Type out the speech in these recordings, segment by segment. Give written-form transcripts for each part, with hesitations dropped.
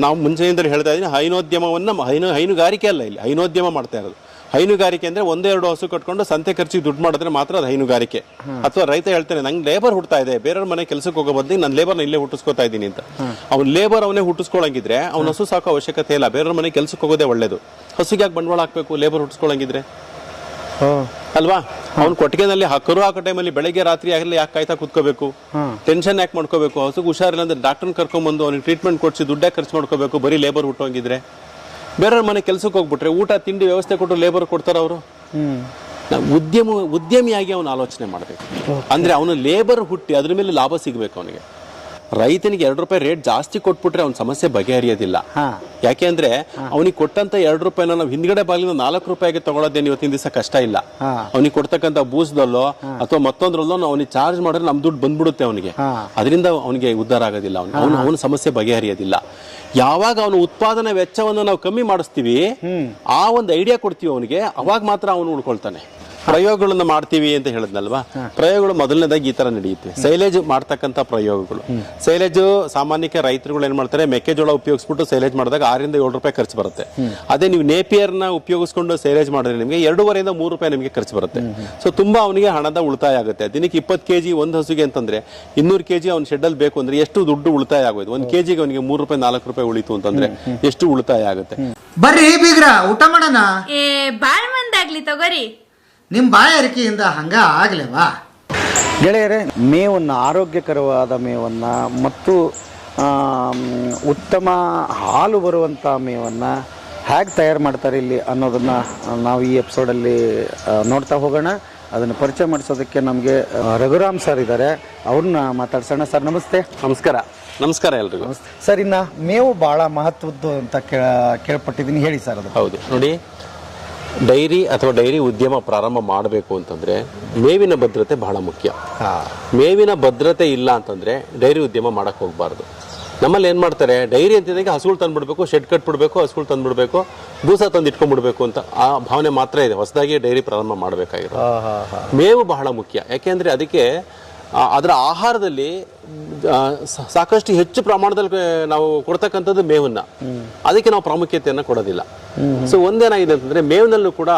ನಾವು ಮುಂಚೆಯಿಂದಲೂ ಹೇಳ್ತಾ ಇದ್ದೀನಿ, ಹೈನೋದ್ಯಮವನ್ನು ಹೈನುಗಾರಿಕೆ ಅಲ್ಲ, ಇಲ್ಲಿ ಹೈನೋದ್ಯಮ ಮಾಡ್ತಾ ಇರೋದು. ಹೈನುಗಾರಿಕೆ ಅಂದರೆ 1-2 ಹಸು ಕಟ್ಕೊಂಡು ಸಂತೆ ಖರ್ಚಿಗೆ ದುಡ್ಡು ಮಾಡಿದ್ರೆ ಮಾತ್ರ ಅದು ಹೈನುಗಾರಿಕೆ. ಅಥವಾ ರೈತ ಹೇಳ್ತಾನೆ, ನಂಗೆ ಲೇಬರ್ ಹುಡ್ತಾ ಇದೆ, ಬೇರೆಯವ್ರ ಮನೆ ಕೆಲಸಕ್ಕೆ ಹೋಗೋ ಬದಲಿಗೆ ನಾನು ಲೇಬರ್ನ ಇಲ್ಲೇ ಹುಟ್ಟಿಸ್ಕೋತಾ ಇದ್ದೀನಿ ಅಂತ. ಅವ್ನು ಲೇಬರ್ ಅವನೇ ಹುಟ್ಟಿಸ್ಕೊಳಂಗಿದ್ರೆ ಅವ್ನ ಹಸು ಸಾಕೋ ಅವಶ್ಯಕತೆ ಇಲ್ಲ, ಬೇರೆಯವ್ರ ಮನೆ ಕೆಲಸಕ್ಕೆ ಹೋಗೋದೇ ಒಳ್ಳೇದು. ಹಸುಗೆ ಯಾಕೆ ಬಂಡವಾಳ ಹಾಕಬೇಕು ಲೇಬರ್ ಹುಟ್ಟಿಸ್ಕೊಳಂಗಿದ್ರೆ ಅಲ್ವಾ? ಅವ್ನು ಕೊಟ್ಟಿಗೆನಲ್ಲಿ ಕರು ಹಾಕೋ ಟೈಮಲ್ಲಿ ಬೆಳಗ್ಗೆ ರಾತ್ರಿ ಆಗಲಿ ಯಾಕೆ ಕಾಯ್ತಾ ಕೂತ್ಕೋಬೇಕು, ಟೆನ್ಷನ್ ಯಾಕೆ ಮಾಡ್ಕೋಬೇಕು? ಹಸುಗೆ ಹುಷಾರಿಲ್ಲ ಅಂದ್ರೆ ಡಾಕ್ಟರ್ನ ಕರ್ಕೊಂಡ್ಬಂದು ಅವ್ನಿಗೆ ಟ್ರೀಟ್ಮೆಂಟ್ ಕೊಡಿಸಿ ದುಡ್ಡೇ ಖರ್ಚು ಮಾಡ್ಕೋಬೇಕು ಬರೀ ಲೇಬರ್ ಹುಟ್ಟೋಂಗಿದ್ರೆ. ಬೇರೆಯವ್ರ ಮನೆ ಕೆಲ್ಸಕ್ಕೆ ಹೋಗ್ಬಿಟ್ರೆ ಊಟ ತಿಂಡಿ ವ್ಯವಸ್ಥೆ ಕೊಟ್ಟು ಲೇಬರ್ ಕೊಡ್ತಾರ ಅವರು. ಉದ್ಯಮಿಯಾಗಿ ಅವನು ಆಲೋಚನೆ ಮಾಡಬೇಕು. ಅಂದ್ರೆ ಅವನು ಲೇಬರ್ ಹುಟ್ಟಿ ಅದ್ರ ಮೇಲೆ ಲಾಭ ಸಿಗಬೇಕು ಅವನಿಗೆ. ರೈತನಿಗೆ 2 ರೂಪಾಯಿ ರೇಟ್ ಜಾಸ್ತಿ ಕೊಟ್ಬಿಟ್ರೆ ಅವ್ನ ಸಮಸ್ಯೆ ಬಗೆಹರಿಯೋದಿಲ್ಲ. ಯಾಕೆ ಅಂದ್ರೆ ಅವನಿಗೆ ಕೊಟ್ಟಂತ 2 ರೂಪಾಯಿನ ನಾವು ಹಿಂದ್ಗಡೆ ಬಾಗಿಲಿನ 4 ರೂಪಾಯಿಗೆ ತಗೊಳ್ಳೋದೇನು ಇವತ್ತಿನ ದಿವಸ ಕಷ್ಟ ಇಲ್ಲ. ಅವನಿಗೆ ಕೊಡ್ತಕ್ಕಂಥ ಬೂಸ್ದಲ್ಲೋ ಅಥವಾ ಮತ್ತೊಂದ್ರಲ್ಲೋ ಅವನಿಗೆ ಚಾರ್ಜ್ ಮಾಡಿದ್ರೆ ನಮ್ ದುಡ್ಡು ಬಂದ್ಬಿಡುತ್ತೆ ಅವನಿಗೆ. ಅದರಿಂದ ಅವನಿಗೆ ಉದ್ಧಾರ ಆಗೋದಿಲ್ಲ, ಅವನ ಸಮಸ್ಯೆ ಬಗೆಹರಿಯೋದಿಲ್ಲ. ಯಾವಾಗ ಅವನ ಉತ್ಪಾದನಾ ವೆಚ್ಚವನ್ನು ನಾವು ಕಮ್ಮಿ ಮಾಡಿಸ್ತೀವಿ, ಆ ಒಂದು ಐಡಿಯಾ ಕೊಡ್ತೀವಿ ಅವನಿಗೆ, ಅವಾಗ ಮಾತ್ರ ಅವನು ಉಳ್ಕೊಳ್ತಾನೆ. ಪ್ರಯೋಗಗಳನ್ನ ಮಾಡ್ತೀವಿ ಅಂತ ಹೇಳಿದ್ನಲ್ವಾ, ಪ್ರಯೋಗಗಳು ಮೊದಲನೇದಾಗಿ ಈ ತರ ನಡೆಯುತ್ತೆ. ಸೈಲೇಜ್ ಮಾಡ್ತಕ್ಕಂಥ ಪ್ರಯೋಗಗಳು. ಸೈಲೇಜ್ ಸಾಮಾನ್ಯಕ್ಕೆ ರೈತರುಗಳು ಏನ್ ಮಾಡ್ತಾರೆ, ಮೆಕ್ಕೆಜೋಳ ಉಪಯೋಗಿಸ್ಬಿಟ್ಟು ಸೈಲೇಜ್ ಮಾಡಿದಾಗ 6-7 ರೂಪಾಯಿ ಖರ್ಚು ಬರುತ್ತೆ. ಅದೇ ನೀವು ನೇಪಿಯರ್ನ ಉಪಯೋಗಿಸ್ಕೊಂಡು ಸೈಲೇಜ್ ಮಾಡಿದ್ರೆ ನಿಮಗೆ 2.5-3 ರೂಪಾಯಿ ನಿಮಗೆ ಖರ್ಚು ಬರುತ್ತೆ. ಸೊ ತುಂಬಾ ಅವನಿಗೆ ಹಣದ ಉಳಿತಾಯ ಆಗುತ್ತೆ. ದಿನಕ್ಕೆ 20 kg ಒಂದು ಹಸುಗೆ ಅಂತಂದ್ರೆ 200 kg ಅವ್ನ ಶೆಡ್ಡಲ್ಲಿ ಬೇಕು ಅಂದ್ರೆ ಎಷ್ಟು ದುಡ್ಡು ಉಳಿತಾಯ ಆಗೋದು. 1 kg ಅವನಿಗೆ 3 ರೂಪಾಯಿ 4 ರೂಪಾಯಿ ಉಳಿತು ಅಂತಂದ್ರೆ ಎಷ್ಟು ಉಳಿತಾಯ ಆಗುತ್ತೆ. ಬರ್ರಿ ಬೀಗ್ರ, ಊಟ ಮಾಡೋಣ. ಬಾಳ್ ಮಂದಾಗ್ಲಿ ತಗೋರಿ. ನಿಮ್ ಬಾಯಾರಿಕೆಯಿಂದ ಹಂಗ ಆಗ್ಲೇವಾ? ಗೆಳೆಯರೇ, ಮೇವನ್ನು, ಆರೋಗ್ಯಕರವಾದ ಮೇವನ್ನು ಮತ್ತು ಉತ್ತಮ ಹಾಲು ಬರುವಂಥ ಮೇವನ್ನು ಹೇಗೆ ತಯಾರು ಮಾಡ್ತಾರೆ ಇಲ್ಲಿ ಅನ್ನೋದನ್ನು ನಾವು ಈ ಎಪಿಸೋಡಲ್ಲಿ ನೋಡ್ತಾ ಹೋಗೋಣ. ಅದನ್ನು ಪರಿಚಯ ಮಾಡಿಸೋದಕ್ಕೆ ನಮಗೆ ರಘುರಾಮ್ ಸರ್ ಇದ್ದಾರೆ, ಅವ್ರನ್ನ ಮಾತಾಡ್ಸೋಣ. ಸರ್ ನಮಸ್ತೆ. ನಮಸ್ಕಾರ. ನಮಸ್ಕಾರ ಎಲ್ರಿಗೂ. ಸರ್, ಇನ್ನು ಮೇವು ಭಾಳ ಮಹತ್ವದ್ದು ಅಂತ ಕೇಳ್ಪಟ್ಟಿದ್ದೀನಿ, ಹೇಳಿ ಸರ್ ಅದು. ಹೌದು ನೋಡಿ, ಡೈರಿ ಅಥವಾ ಡೈರಿ ಉದ್ಯಮ ಪ್ರಾರಂಭ ಮಾಡಬೇಕು ಅಂತಂದ್ರೆ ಮೇವಿನ ಭದ್ರತೆ ಬಹಳ ಮುಖ್ಯ. ಮೇವಿನ ಭದ್ರತೆ ಇಲ್ಲ ಅಂತಂದ್ರೆ ಡೈರಿ ಉದ್ಯಮ ಮಾಡಕ್ ಹೋಗ್ಬಾರ್ದು. ನಮ್ಮಲ್ಲಿ ಏನ್ ಮಾಡ್ತಾರೆ, ಡೈರಿ ಅಂತಿದ್ದಾಗ ಹಸುಗಳು ತಂದ್ಬಿಡ್ಬೇಕು, ಶೆಡ್ ಕಟ್ಬಿಡ್ಬೇಕು, ಹಸುಗಳು ತಂದ್ಬಿಡ್ಬೇಕು, ಬೂಸ ತಂದು ಇಟ್ಕೊಂಡ್ಬಿಡ್ಬೇಕು ಅಂತ ಆ ಭಾವನೆ ಮಾತ್ರ ಇದೆ. ಹೊಸದಾಗಿ ಡೈರಿ ಪ್ರಾರಂಭ ಮಾಡಬೇಕಾಗಿರೋ ಮೇವು ಬಹಳ ಮುಖ್ಯ. ಯಾಕೆಂದ್ರೆ ಅದಕ್ಕೆ ಅದರ ಆಹಾರದಲ್ಲಿ ಸಾಕಷ್ಟು ಹೆಚ್ಚು ಪ್ರಮಾಣದಲ್ಲಿ ನಾವು ಕೊಡ್ತಕ್ಕಂಥದ್ದು ಮೇವನ್ನ, ಅದಕ್ಕೆ ನಾವು ಪ್ರಾಮುಖ್ಯತೆಯನ್ನು ಕೊಡೋದಿಲ್ಲ. ಸೊ ಒಂದೇನಾಗಿದೆ ಅಂತಂದ್ರೆ, ಮೇವಿನಲ್ಲೂ ಕೂಡ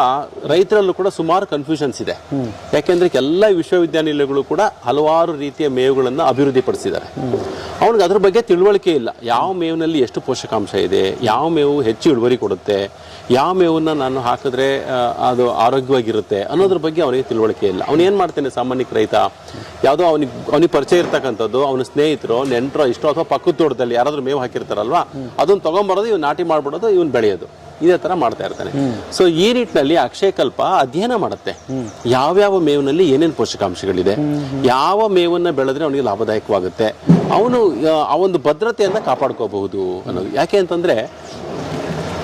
ರೈತರಲ್ಲೂ ಕೂಡ ಸುಮಾರು ಕನ್ಫ್ಯೂಷನ್ಸ್ ಇದೆ. ಯಾಕೆಂದ್ರೆ ಎಲ್ಲ ವಿಶ್ವವಿದ್ಯಾನಿಲಯಗಳು ಕೂಡ ಹಲವಾರು ರೀತಿಯ ಮೇವುಗಳನ್ನು ಅಭಿವೃದ್ಧಿಪಡಿಸಿದ್ದಾರೆ. ಅವನಿಗೆ ಅದ್ರ ಬಗ್ಗೆ ತಿಳುವಳಿಕೆ ಇಲ್ಲ. ಯಾವ ಮೇವಿನಲ್ಲಿ ಎಷ್ಟು ಪೋಷಕಾಂಶ ಇದೆ, ಯಾವ ಮೇವು ಹೆಚ್ಚು ಇಳುವರಿ ಕೊಡುತ್ತೆ, ಯಾವ ಮೇವನ್ನ ನಾನು ಹಾಕಿದ್ರೆ ಅದು ಆರೋಗ್ಯವಾಗಿರುತ್ತೆ ಅನ್ನೋದ್ರ ಬಗ್ಗೆ ಅವನಿಗೆ ತಿಳುವಳಿಕೆ ಇಲ್ಲ. ಅವನು ಏನ್ ಮಾಡ್ತಾನೆ, ಸಾಮಾನ್ಯಕ್ಕೆ ರೈತ ಯಾವುದೋ ಅವನಿಗೆ ಪರಿಚಯ ಇರ್ತಕ್ಕಂಥದ್ದು, ಅವನ ಸ್ನೇಹಿತರು, ನೆಂಟರೋ ಇಷ್ಟೋ ಅಥವಾ ಪಕ್ಕದ ತೋಟದಲ್ಲಿ ಯಾರಾದ್ರೂ ಮೇವು ಹಾಕಿರ್ತಾರಲ್ವಾ, ಅದನ್ನ ತಗೊಂಡ್ಬರೋದು, ಇವ್ನು ನಾಟಿ ಮಾಡ್ಬಿಡೋದು, ಇವ್ನು ಬೆಳೆಯೋದು, ಇದೇ ತರ ಮಾಡ್ತಾ ಇರ್ತಾನೆ. ಸೊ ಈ ನಿಟ್ಟಿನಲ್ಲಿ ಅಕ್ಷಯಕಲ್ಪ ಅಧ್ಯಯನ ಮಾಡುತ್ತೆ, ಯಾವ್ಯಾವ ಮೇವಿನಲ್ಲಿ ಏನೇನು ಪೋಷಕಾಂಶಗಳಿದೆ, ಯಾವ ಮೇವನ್ನ ಬೆಳೆದ್ರೆ ಅವನಿಗೆ ಲಾಭದಾಯಕವಾಗುತ್ತೆ, ಅವನು ಆ ಒಂದು ಭದ್ರತೆಯನ್ನ ಕಾಪಾಡ್ಕೋಬಹುದು ಅನ್ನೋದು. ಯಾಕೆ ಅಂತಂದ್ರೆ,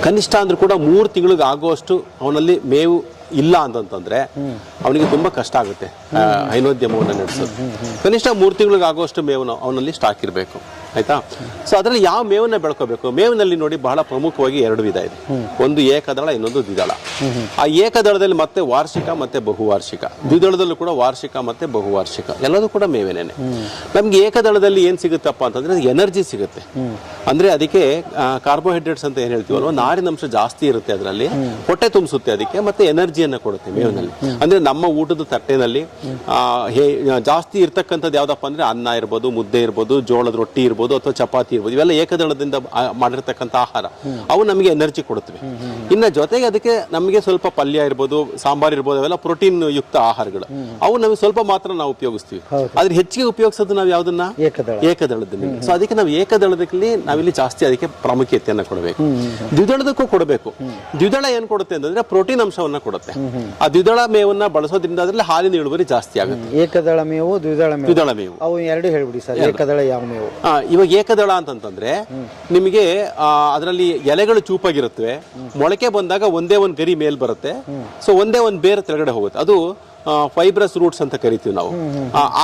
ಕನಿಷ್ಠ ಅಂದ್ರೂ ಕೂಡ 3 ತಿಂಗಳಿಗೆ ಆಗುವಷ್ಟು ಅವನಲ್ಲಿ ಮೇವು ಇಲ್ಲ ಅಂತಂತಂದ್ರೆ ಅವನಿಗೆ ತುಂಬಾ ಕಷ್ಟ ಆಗುತ್ತೆ ಹೈನೋದ್ಯಮವನ್ನು ನಡೆಸೋದು. ಕನಿಷ್ಠ 3 ತಿಂಗಳಿಗೆ ಆಗುವಷ್ಟು ಮೇವು ಅವನಲ್ಲಿ ಸ್ಟಾಕ್ ಇರಬೇಕು, ಆಯ್ತಾ? ಸೊ ಅದರಲ್ಲಿ ಯಾವ ಮೇವನ್ನ ಬೆಳ್ಕೋಬೇಕು? ಮೇವಿನಲ್ಲಿ ನೋಡಿ ಬಹಳ ಪ್ರಮುಖವಾಗಿ 2 ವಿಧ ಇದೆ. ಒಂದು ಏಕದಳ, ಇನ್ನೊಂದು ದ್ವಿದಳ. ಆ ಏಕದಳದಲ್ಲಿ ಮತ್ತೆ ವಾರ್ಷಿಕ ಮತ್ತೆ ಬಹುವಾರ್ಷಿಕ, ದ್ವಿದಳದಲ್ಲೂ ಕೂಡ ವಾರ್ಷಿಕ ಮತ್ತೆ ಬಹುವಾರ್ಷಿಕ, ಎಲ್ಲದೂ ಕೂಡ ಮೇವೇನೇನೆ. ನಮ್ಗೆ ಏಕದಳದಲ್ಲಿ ಏನ್ ಸಿಗುತ್ತಪ್ಪ ಅಂತಂದ್ರೆ ಎನರ್ಜಿ ಸಿಗುತ್ತೆ. ಅಂದ್ರೆ ಅದಕ್ಕೆ ಕಾರ್ಬೋಹೈಡ್ರೇಟ್ಸ್ ಅಂತ ಏನ್ ಹೇಳ್ತೀವಲ್ವ, ನಾರಿನಂಶ ಜಾಸ್ತಿ ಇರುತ್ತೆ, ಅದರಲ್ಲಿ ಹೊಟ್ಟೆ ತುಂಬಿಸುತ್ತೆ ಅದಕ್ಕೆ, ಮತ್ತೆ ಎನರ್ಜಿಯನ್ನ ಕೊಡುತ್ತೆ ಮೇವಿನಲ್ಲಿ. ಅಂದ್ರೆ ನಮ್ಮ ಊಟದ ತಟ್ಟೆನಲ್ಲಿ ಜಾಸ್ತಿ ಇರ್ತಕ್ಕಂಥದ್ದು ಯಾವ್ದಪ್ಪ ಅಂದ್ರೆ ಅನ್ನ ಇರ್ಬೋದು, ಮುದ್ದೆ ಇರ್ಬೋದು, ಜೋಳದ ರೊಟ್ಟಿ ಇರ್ಬೋದು, ಅಥವಾ ಚಪಾತಿ ಇರ್ಬೋದು, ಇವೆಲ್ಲ ಏಕದಳದಿಂದ ಮಾಡಿರ್ತಕ್ಕಂಥ ಆಹಾರ. ಅವು ನಮಗೆ ಎನರ್ಜಿ ಕೊಡುತ್ತವೆ. ಇನ್ನ ಜೊತೆಗೆ ಅದಕ್ಕೆ ನಮಗೆ ಸ್ವಲ್ಪ ಪಲ್ಯ ಇರ್ಬೋದು, ಸಾಂಬಾರ್ ಇರ್ಬೋದು, ಅವೆಲ್ಲ ಪ್ರೋಟೀನ್ ಯುಕ್ತ ಆಹಾರಗಳು. ಅವು ನಮಗೆ ಸ್ವಲ್ಪ ಮಾತ್ರ ನಾವು ಉಪಯೋಗಿಸ್ತೀವಿ. ಅದ್ರ ಹೆಚ್ಚಿಗೆ ಉಪಯೋಗಿಸೋದು ನಾವು ಯಾವ್ದನ್ನ, ಏಕದಳದಲ್ಲಿ. ಸೊ ಅದಕ್ಕೆ ನಾವು ಏಕದಳದಲ್ಲಿ ನಾವಿಲ್ಲಿ ಜಾಸ್ತಿ ಅದಕ್ಕೆ ಪ್ರಾಮುಖ್ಯತೆಯನ್ನ ಕೊಡಬೇಕು. ದ್ವಿದಳದಕ್ಕೂ ಕೊಡಬೇಕು. ದ್ವಿದಳ ಏನ್ ಕೊಡುತ್ತೆ ಅಂತಂದ್ರೆ ಪ್ರೋಟೀನ್ ಅಂಶವನ್ನ ಕೊಡುತ್ತೆ. ಆ ದ್ವಿದಳ ಮೇವನ್ನ ಬಳಸೋದ್ರಿಂದ ಅದ್ರಲ್ಲಿ ಹಾಲಿನ ಇಳುವರಿ ಜಾಸ್ತಿ ಆಗುತ್ತೆ. ಏಕದಳ ಮೇವು, ದ್ವಿದಳ ಮೇವು, ಅವು 2 ಹೇಳ್ಬಿಡಿ ಸರ್. ಏಕದಳ ಯಾವ ಮೇವು? ಇವಾಗ ಏಕದಳ ಅಂತಂತಂದ್ರೆ ನಿಮಗೆ ಅದರಲ್ಲಿ ಎಲೆಗಳು ಚೂಪಾಗಿರುತ್ತವೆ, ಮೊಳಕೆ ಬಂದಾಗ ಒಂದೇ ಒಂದು ಗರಿ ಮೇಲ್ ಬರುತ್ತೆ. ಸೊ ಒಂದೇ ಒಂದು ಬೇರೆ ಕೆಳಗಡೆ ಹೋಗುತ್ತೆ, ಅದು ಫೈಬ್ರಸ್ ರೂಟ್ಸ್ ಅಂತ ಕರಿತೀವಿ ನಾವು.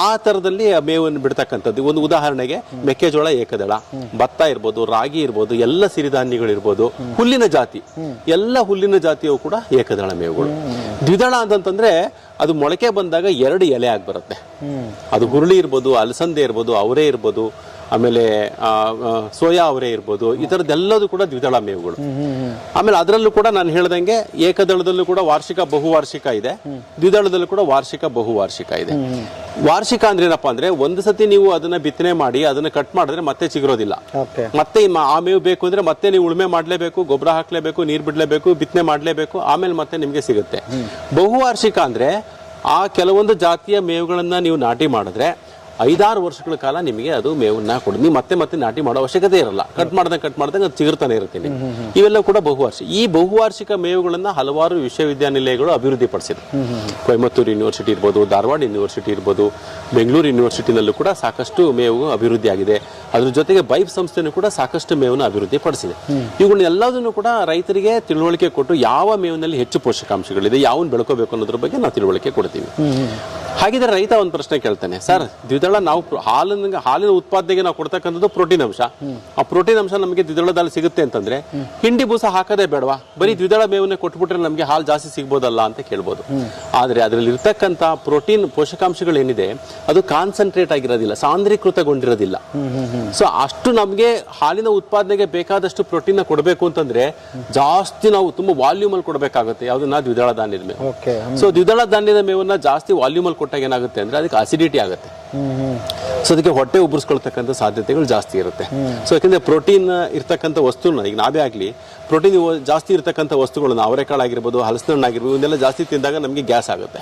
ಆ ತರದಲ್ಲಿ ಮೇವನ್ನು ಬಿಡ್ತಕ್ಕಂಥದ್ದು. ಒಂದು ಉದಾಹರಣೆಗೆ ಮೆಕ್ಕೆಜೋಳ ಏಕದಳ, ಭತ್ತ ಇರ್ಬೋದು, ರಾಗಿ ಇರ್ಬೋದು, ಎಲ್ಲ ಸಿರಿಧಾನ್ಯಗಳು ಇರ್ಬೋದು, ಹುಲ್ಲಿನ ಜಾತಿ, ಎಲ್ಲ ಹುಲ್ಲಿನ ಜಾತಿಯು ಕೂಡ ಏಕದಳ ಮೇವುಗಳು. ದ್ವಿದಳ ಅಂತಂತಂದ್ರೆ ಅದು ಮೊಳಕೆ ಬಂದಾಗ 2 ಎಲೆ ಆಗಿ ಬರುತ್ತೆ. ಅದು ಹುರುಳಿ ಇರ್ಬೋದು, ಅಲಸಂದೆ ಇರ್ಬೋದು, ಅವರೇ ಇರ್ಬೋದು, ಆಮೇಲೆ ಸೋಯಾ ಅವರೆ ಇರ್ಬೋದು, ಈ ಥರದ್ದೆಲ್ಲದೂ ಕೂಡ ದ್ವಿದಳ ಮೇವುಗಳು. ಆಮೇಲೆ ಅದರಲ್ಲೂ ಕೂಡ ನಾನು ಹೇಳ್ದಂಗೆ ಏಕದಳದಲ್ಲೂ ಕೂಡ ವಾರ್ಷಿಕ ಬಹುವಾರ್ಷಿಕ ಇದೆ, ದ್ವಿದಳದಲ್ಲೂ ಕೂಡ ವಾರ್ಷಿಕ ಬಹುವಾರ್ಷಿಕ ಇದೆ. ವಾರ್ಷಿಕ ಅಂದ್ರೆ ಏನಪ್ಪಾ ಅಂದ್ರೆ ಒಂದು ಸತಿ ನೀವು ಅದನ್ನ ಬಿತ್ತನೆ ಮಾಡಿ ಅದನ್ನ ಕಟ್ ಮಾಡಿದ್ರೆ ಮತ್ತೆ ಚಿಗುರೋದಿಲ್ಲ. ಮತ್ತೆ ಆ ಮೇವು ಬೇಕು ಅಂದ್ರೆ ಮತ್ತೆ ನೀವು ಉಳುಮೆ ಮಾಡ್ಲೇಬೇಕು, ಗೊಬ್ಬರ ಹಾಕ್ಲೇಬೇಕು, ನೀರ್ ಬಿಡ್ಲೇಬೇಕು, ಬಿತ್ತನೆ ಮಾಡ್ಲೇಬೇಕು, ಆಮೇಲೆ ಮತ್ತೆ ನಿಮ್ಗೆ ಸಿಗುತ್ತೆ. ಬಹುವಾರ್ಷಿಕ ಅಂದ್ರೆ ಆ ಕೆಲವೊಂದು ಜಾತಿಯ ಮೇವುಗಳನ್ನ ನೀವು ನಾಟಿ ಮಾಡಿದ್ರೆ 5-6 ವರ್ಷಗಳ ಕಾಲ ನಿಮಗೆ ಅದು ಮೇವನ್ನ ಕೊಡಿ. ನೀವು ಮತ್ತೆ ಮತ್ತೆ ನಾಟಿ ಮಾಡೋ ಅವಶ್ಯಕತೆ ಇರಲ್ಲ. ಕಟ್ ಮಾಡ್ದಂಗೆ ಅದು ಚಿಗುರ್ತಾನೆ ಇರುತ್ತೆ. ಇವೆಲ್ಲ ಕೂಡ ಬಹುವಾರ್ಷಿಕ. ಈ ಬಹುವಾರ್ಷಿಕ ಮೇವುಗಳನ್ನ ಹಲವಾರು ವಿಶ್ವವಿದ್ಯಾನಿಲಯಗಳು ಅಭಿವೃದ್ಧಿ ಪಡಿಸಿದೆ. ಕೊಯಮತ್ತೂರು ಯೂನಿವರ್ಸಿಟಿ ಇರ್ಬೋದು, ಧಾರವಾಡ ಯೂನಿವರ್ಸಿಟಿ ಇರ್ಬೋದು, ಬೆಂಗಳೂರು ಯೂನಿವರ್ಸಿಟಿನಲ್ಲೂ ಕೂಡ ಸಾಕಷ್ಟು ಮೇವು ಅಭಿವೃದ್ಧಿ ಆಗಿದೆ. ಅದ್ರ ಜೊತೆಗೆ ಬೈಪ್ ಸಂಸ್ಥೆನೂ ಕೂಡ ಸಾಕಷ್ಟು ಮೇವನ್ನ ಅಭಿವೃದ್ಧಿ ಪಡಿಸಿದೆ. ಇವುಗಳನ್ನೆಲ್ಲದನ್ನು ಕೂಡ ರೈತರಿಗೆ ತಿಳುವಳಿಕೆ ಕೊಟ್ಟು ಯಾವ ಮೇವಿನಲ್ಲಿ ಹೆಚ್ಚು ಪೋಷಕಾಂಶಗಳಿದೆ, ಯಾವನ್ನ ಬೆಳ್ಕೋಬೇಕು ಅನ್ನೋದ್ರ ಬಗ್ಗೆ ನಾವು ತಿಳುವಳಿಕೆ ಕೊಡ್ತೀವಿ. ಹಾಗಿದ್ರೆ ರೈತ ಒಂದು ಪ್ರಶ್ನೆ ಕೇಳ್ತಾನೆ, ಸರ್ ದ್ವಿದಳ ನಾವು ಹಾಲಿನ ಉತ್ಪಾದನೆಗೆ ನಾವು ಕೊಡ್ತಕ್ಕಂಥದ್ದು ಪ್ರೋಟೀನ್ ಅಂಶ. ಆ ಪ್ರೋಟೀನ್ ಅಂಶ ನಮಗೆ ದ್ವಿದಳದಲ್ಲಿ ಸಿಗುತ್ತೆ ಅಂತಂದ್ರೆ ಹಿಂಡಿ ಬೂಸ ಹಾಕದೇ ಬೇಡವಾ, ಬರೀ ದ್ವಿದಳ ಮೇವನ್ನೇ ಕೊಟ್ಬಿಟ್ರೆ ನಮಗೆ ಹಾಲು ಜಾಸ್ತಿ ಸಿಗ್ಬೋದಲ್ಲ ಅಂತ ಕೇಳ್ಬೋದು. ಆದ್ರೆ ಅದರಲ್ಲಿ ಇರ್ತಕ್ಕಂಥ ಪ್ರೋಟೀನ್ ಪೋಷಕಾಂಶಗಳೇನಿದೆ ಅದು ಕಾನ್ಸಂಟ್ರೇಟ್ ಆಗಿರೋದಿಲ್ಲ, ಸಾಂದ್ರೀಕೃತಗೊಂಡಿರೋದಿಲ್ಲ. ಸೊ ಅಷ್ಟು ನಮಗೆ ಹಾಲಿನ ಉತ್ಪಾದನೆಗೆ ಬೇಕಾದಷ್ಟು ಪ್ರೋಟೀನ್ ಕೊಡಬೇಕು ಅಂತಂದ್ರೆ ಜಾಸ್ತಿ ನಾವು ತುಂಬಾ ವಾಲ್ಯೂಮ್ ಅಲ್ಲಿ ಕೊಡಬೇಕಾಗುತ್ತೆ. ಯಾವ್ದನ್ನ ದ್ವಿದಳ ಧಾನ್ಯದ ಮೇವು. ಸೊ ದ್ವಿದಳ ಧಾನ್ಯದ ಮೇವನ್ನ ಜಾಸ್ತಿ ವಾಲ್ಯೂಮ್ ಅಲ್ಲಿ ಕೊಟ್ಟಾಗ ಏನಾಗುತ್ತೆ ಅಂದ್ರೆ ಅದಕ್ಕೆ ಅಸಿಡಿಟಿ ಆಗುತ್ತೆ. ಸೊ ಅದಕ್ಕೆ ಹೊಟ್ಟೆ ಉಬ್ಬರಿಸ್ಕೊಳ್ತಕ್ಕಂಥ ಸಾಧ್ಯತೆಗಳು ಜಾಸ್ತಿ ಇರುತ್ತೆ. ಸೊ ಯಾಕಂದ್ರೆ ಪ್ರೋಟೀನ್ ಇರ್ತಕ್ಕಂಥ ವಸ್ತುನ ಈಗ ನಾವೇ ಆಗ್ಲಿ ಪ್ರೋಟೀನ್ ಜಾಸ್ತಿ ಇರ್ತಕ್ಕಂಥ ವಸ್ತುಗಳನ್ನ ಅವರೆಕಾಳಾಗಿರ್ಬೋದು, ಹಲಸಿನ ಆಗಿರ್ಬೋದು, ಇವನ್ನೆಲ್ಲ ಜಾಸ್ತಿ ತಿಂದಾಗ ನಮಗೆ ಗ್ಯಾಸ್ ಆಗುತ್ತೆ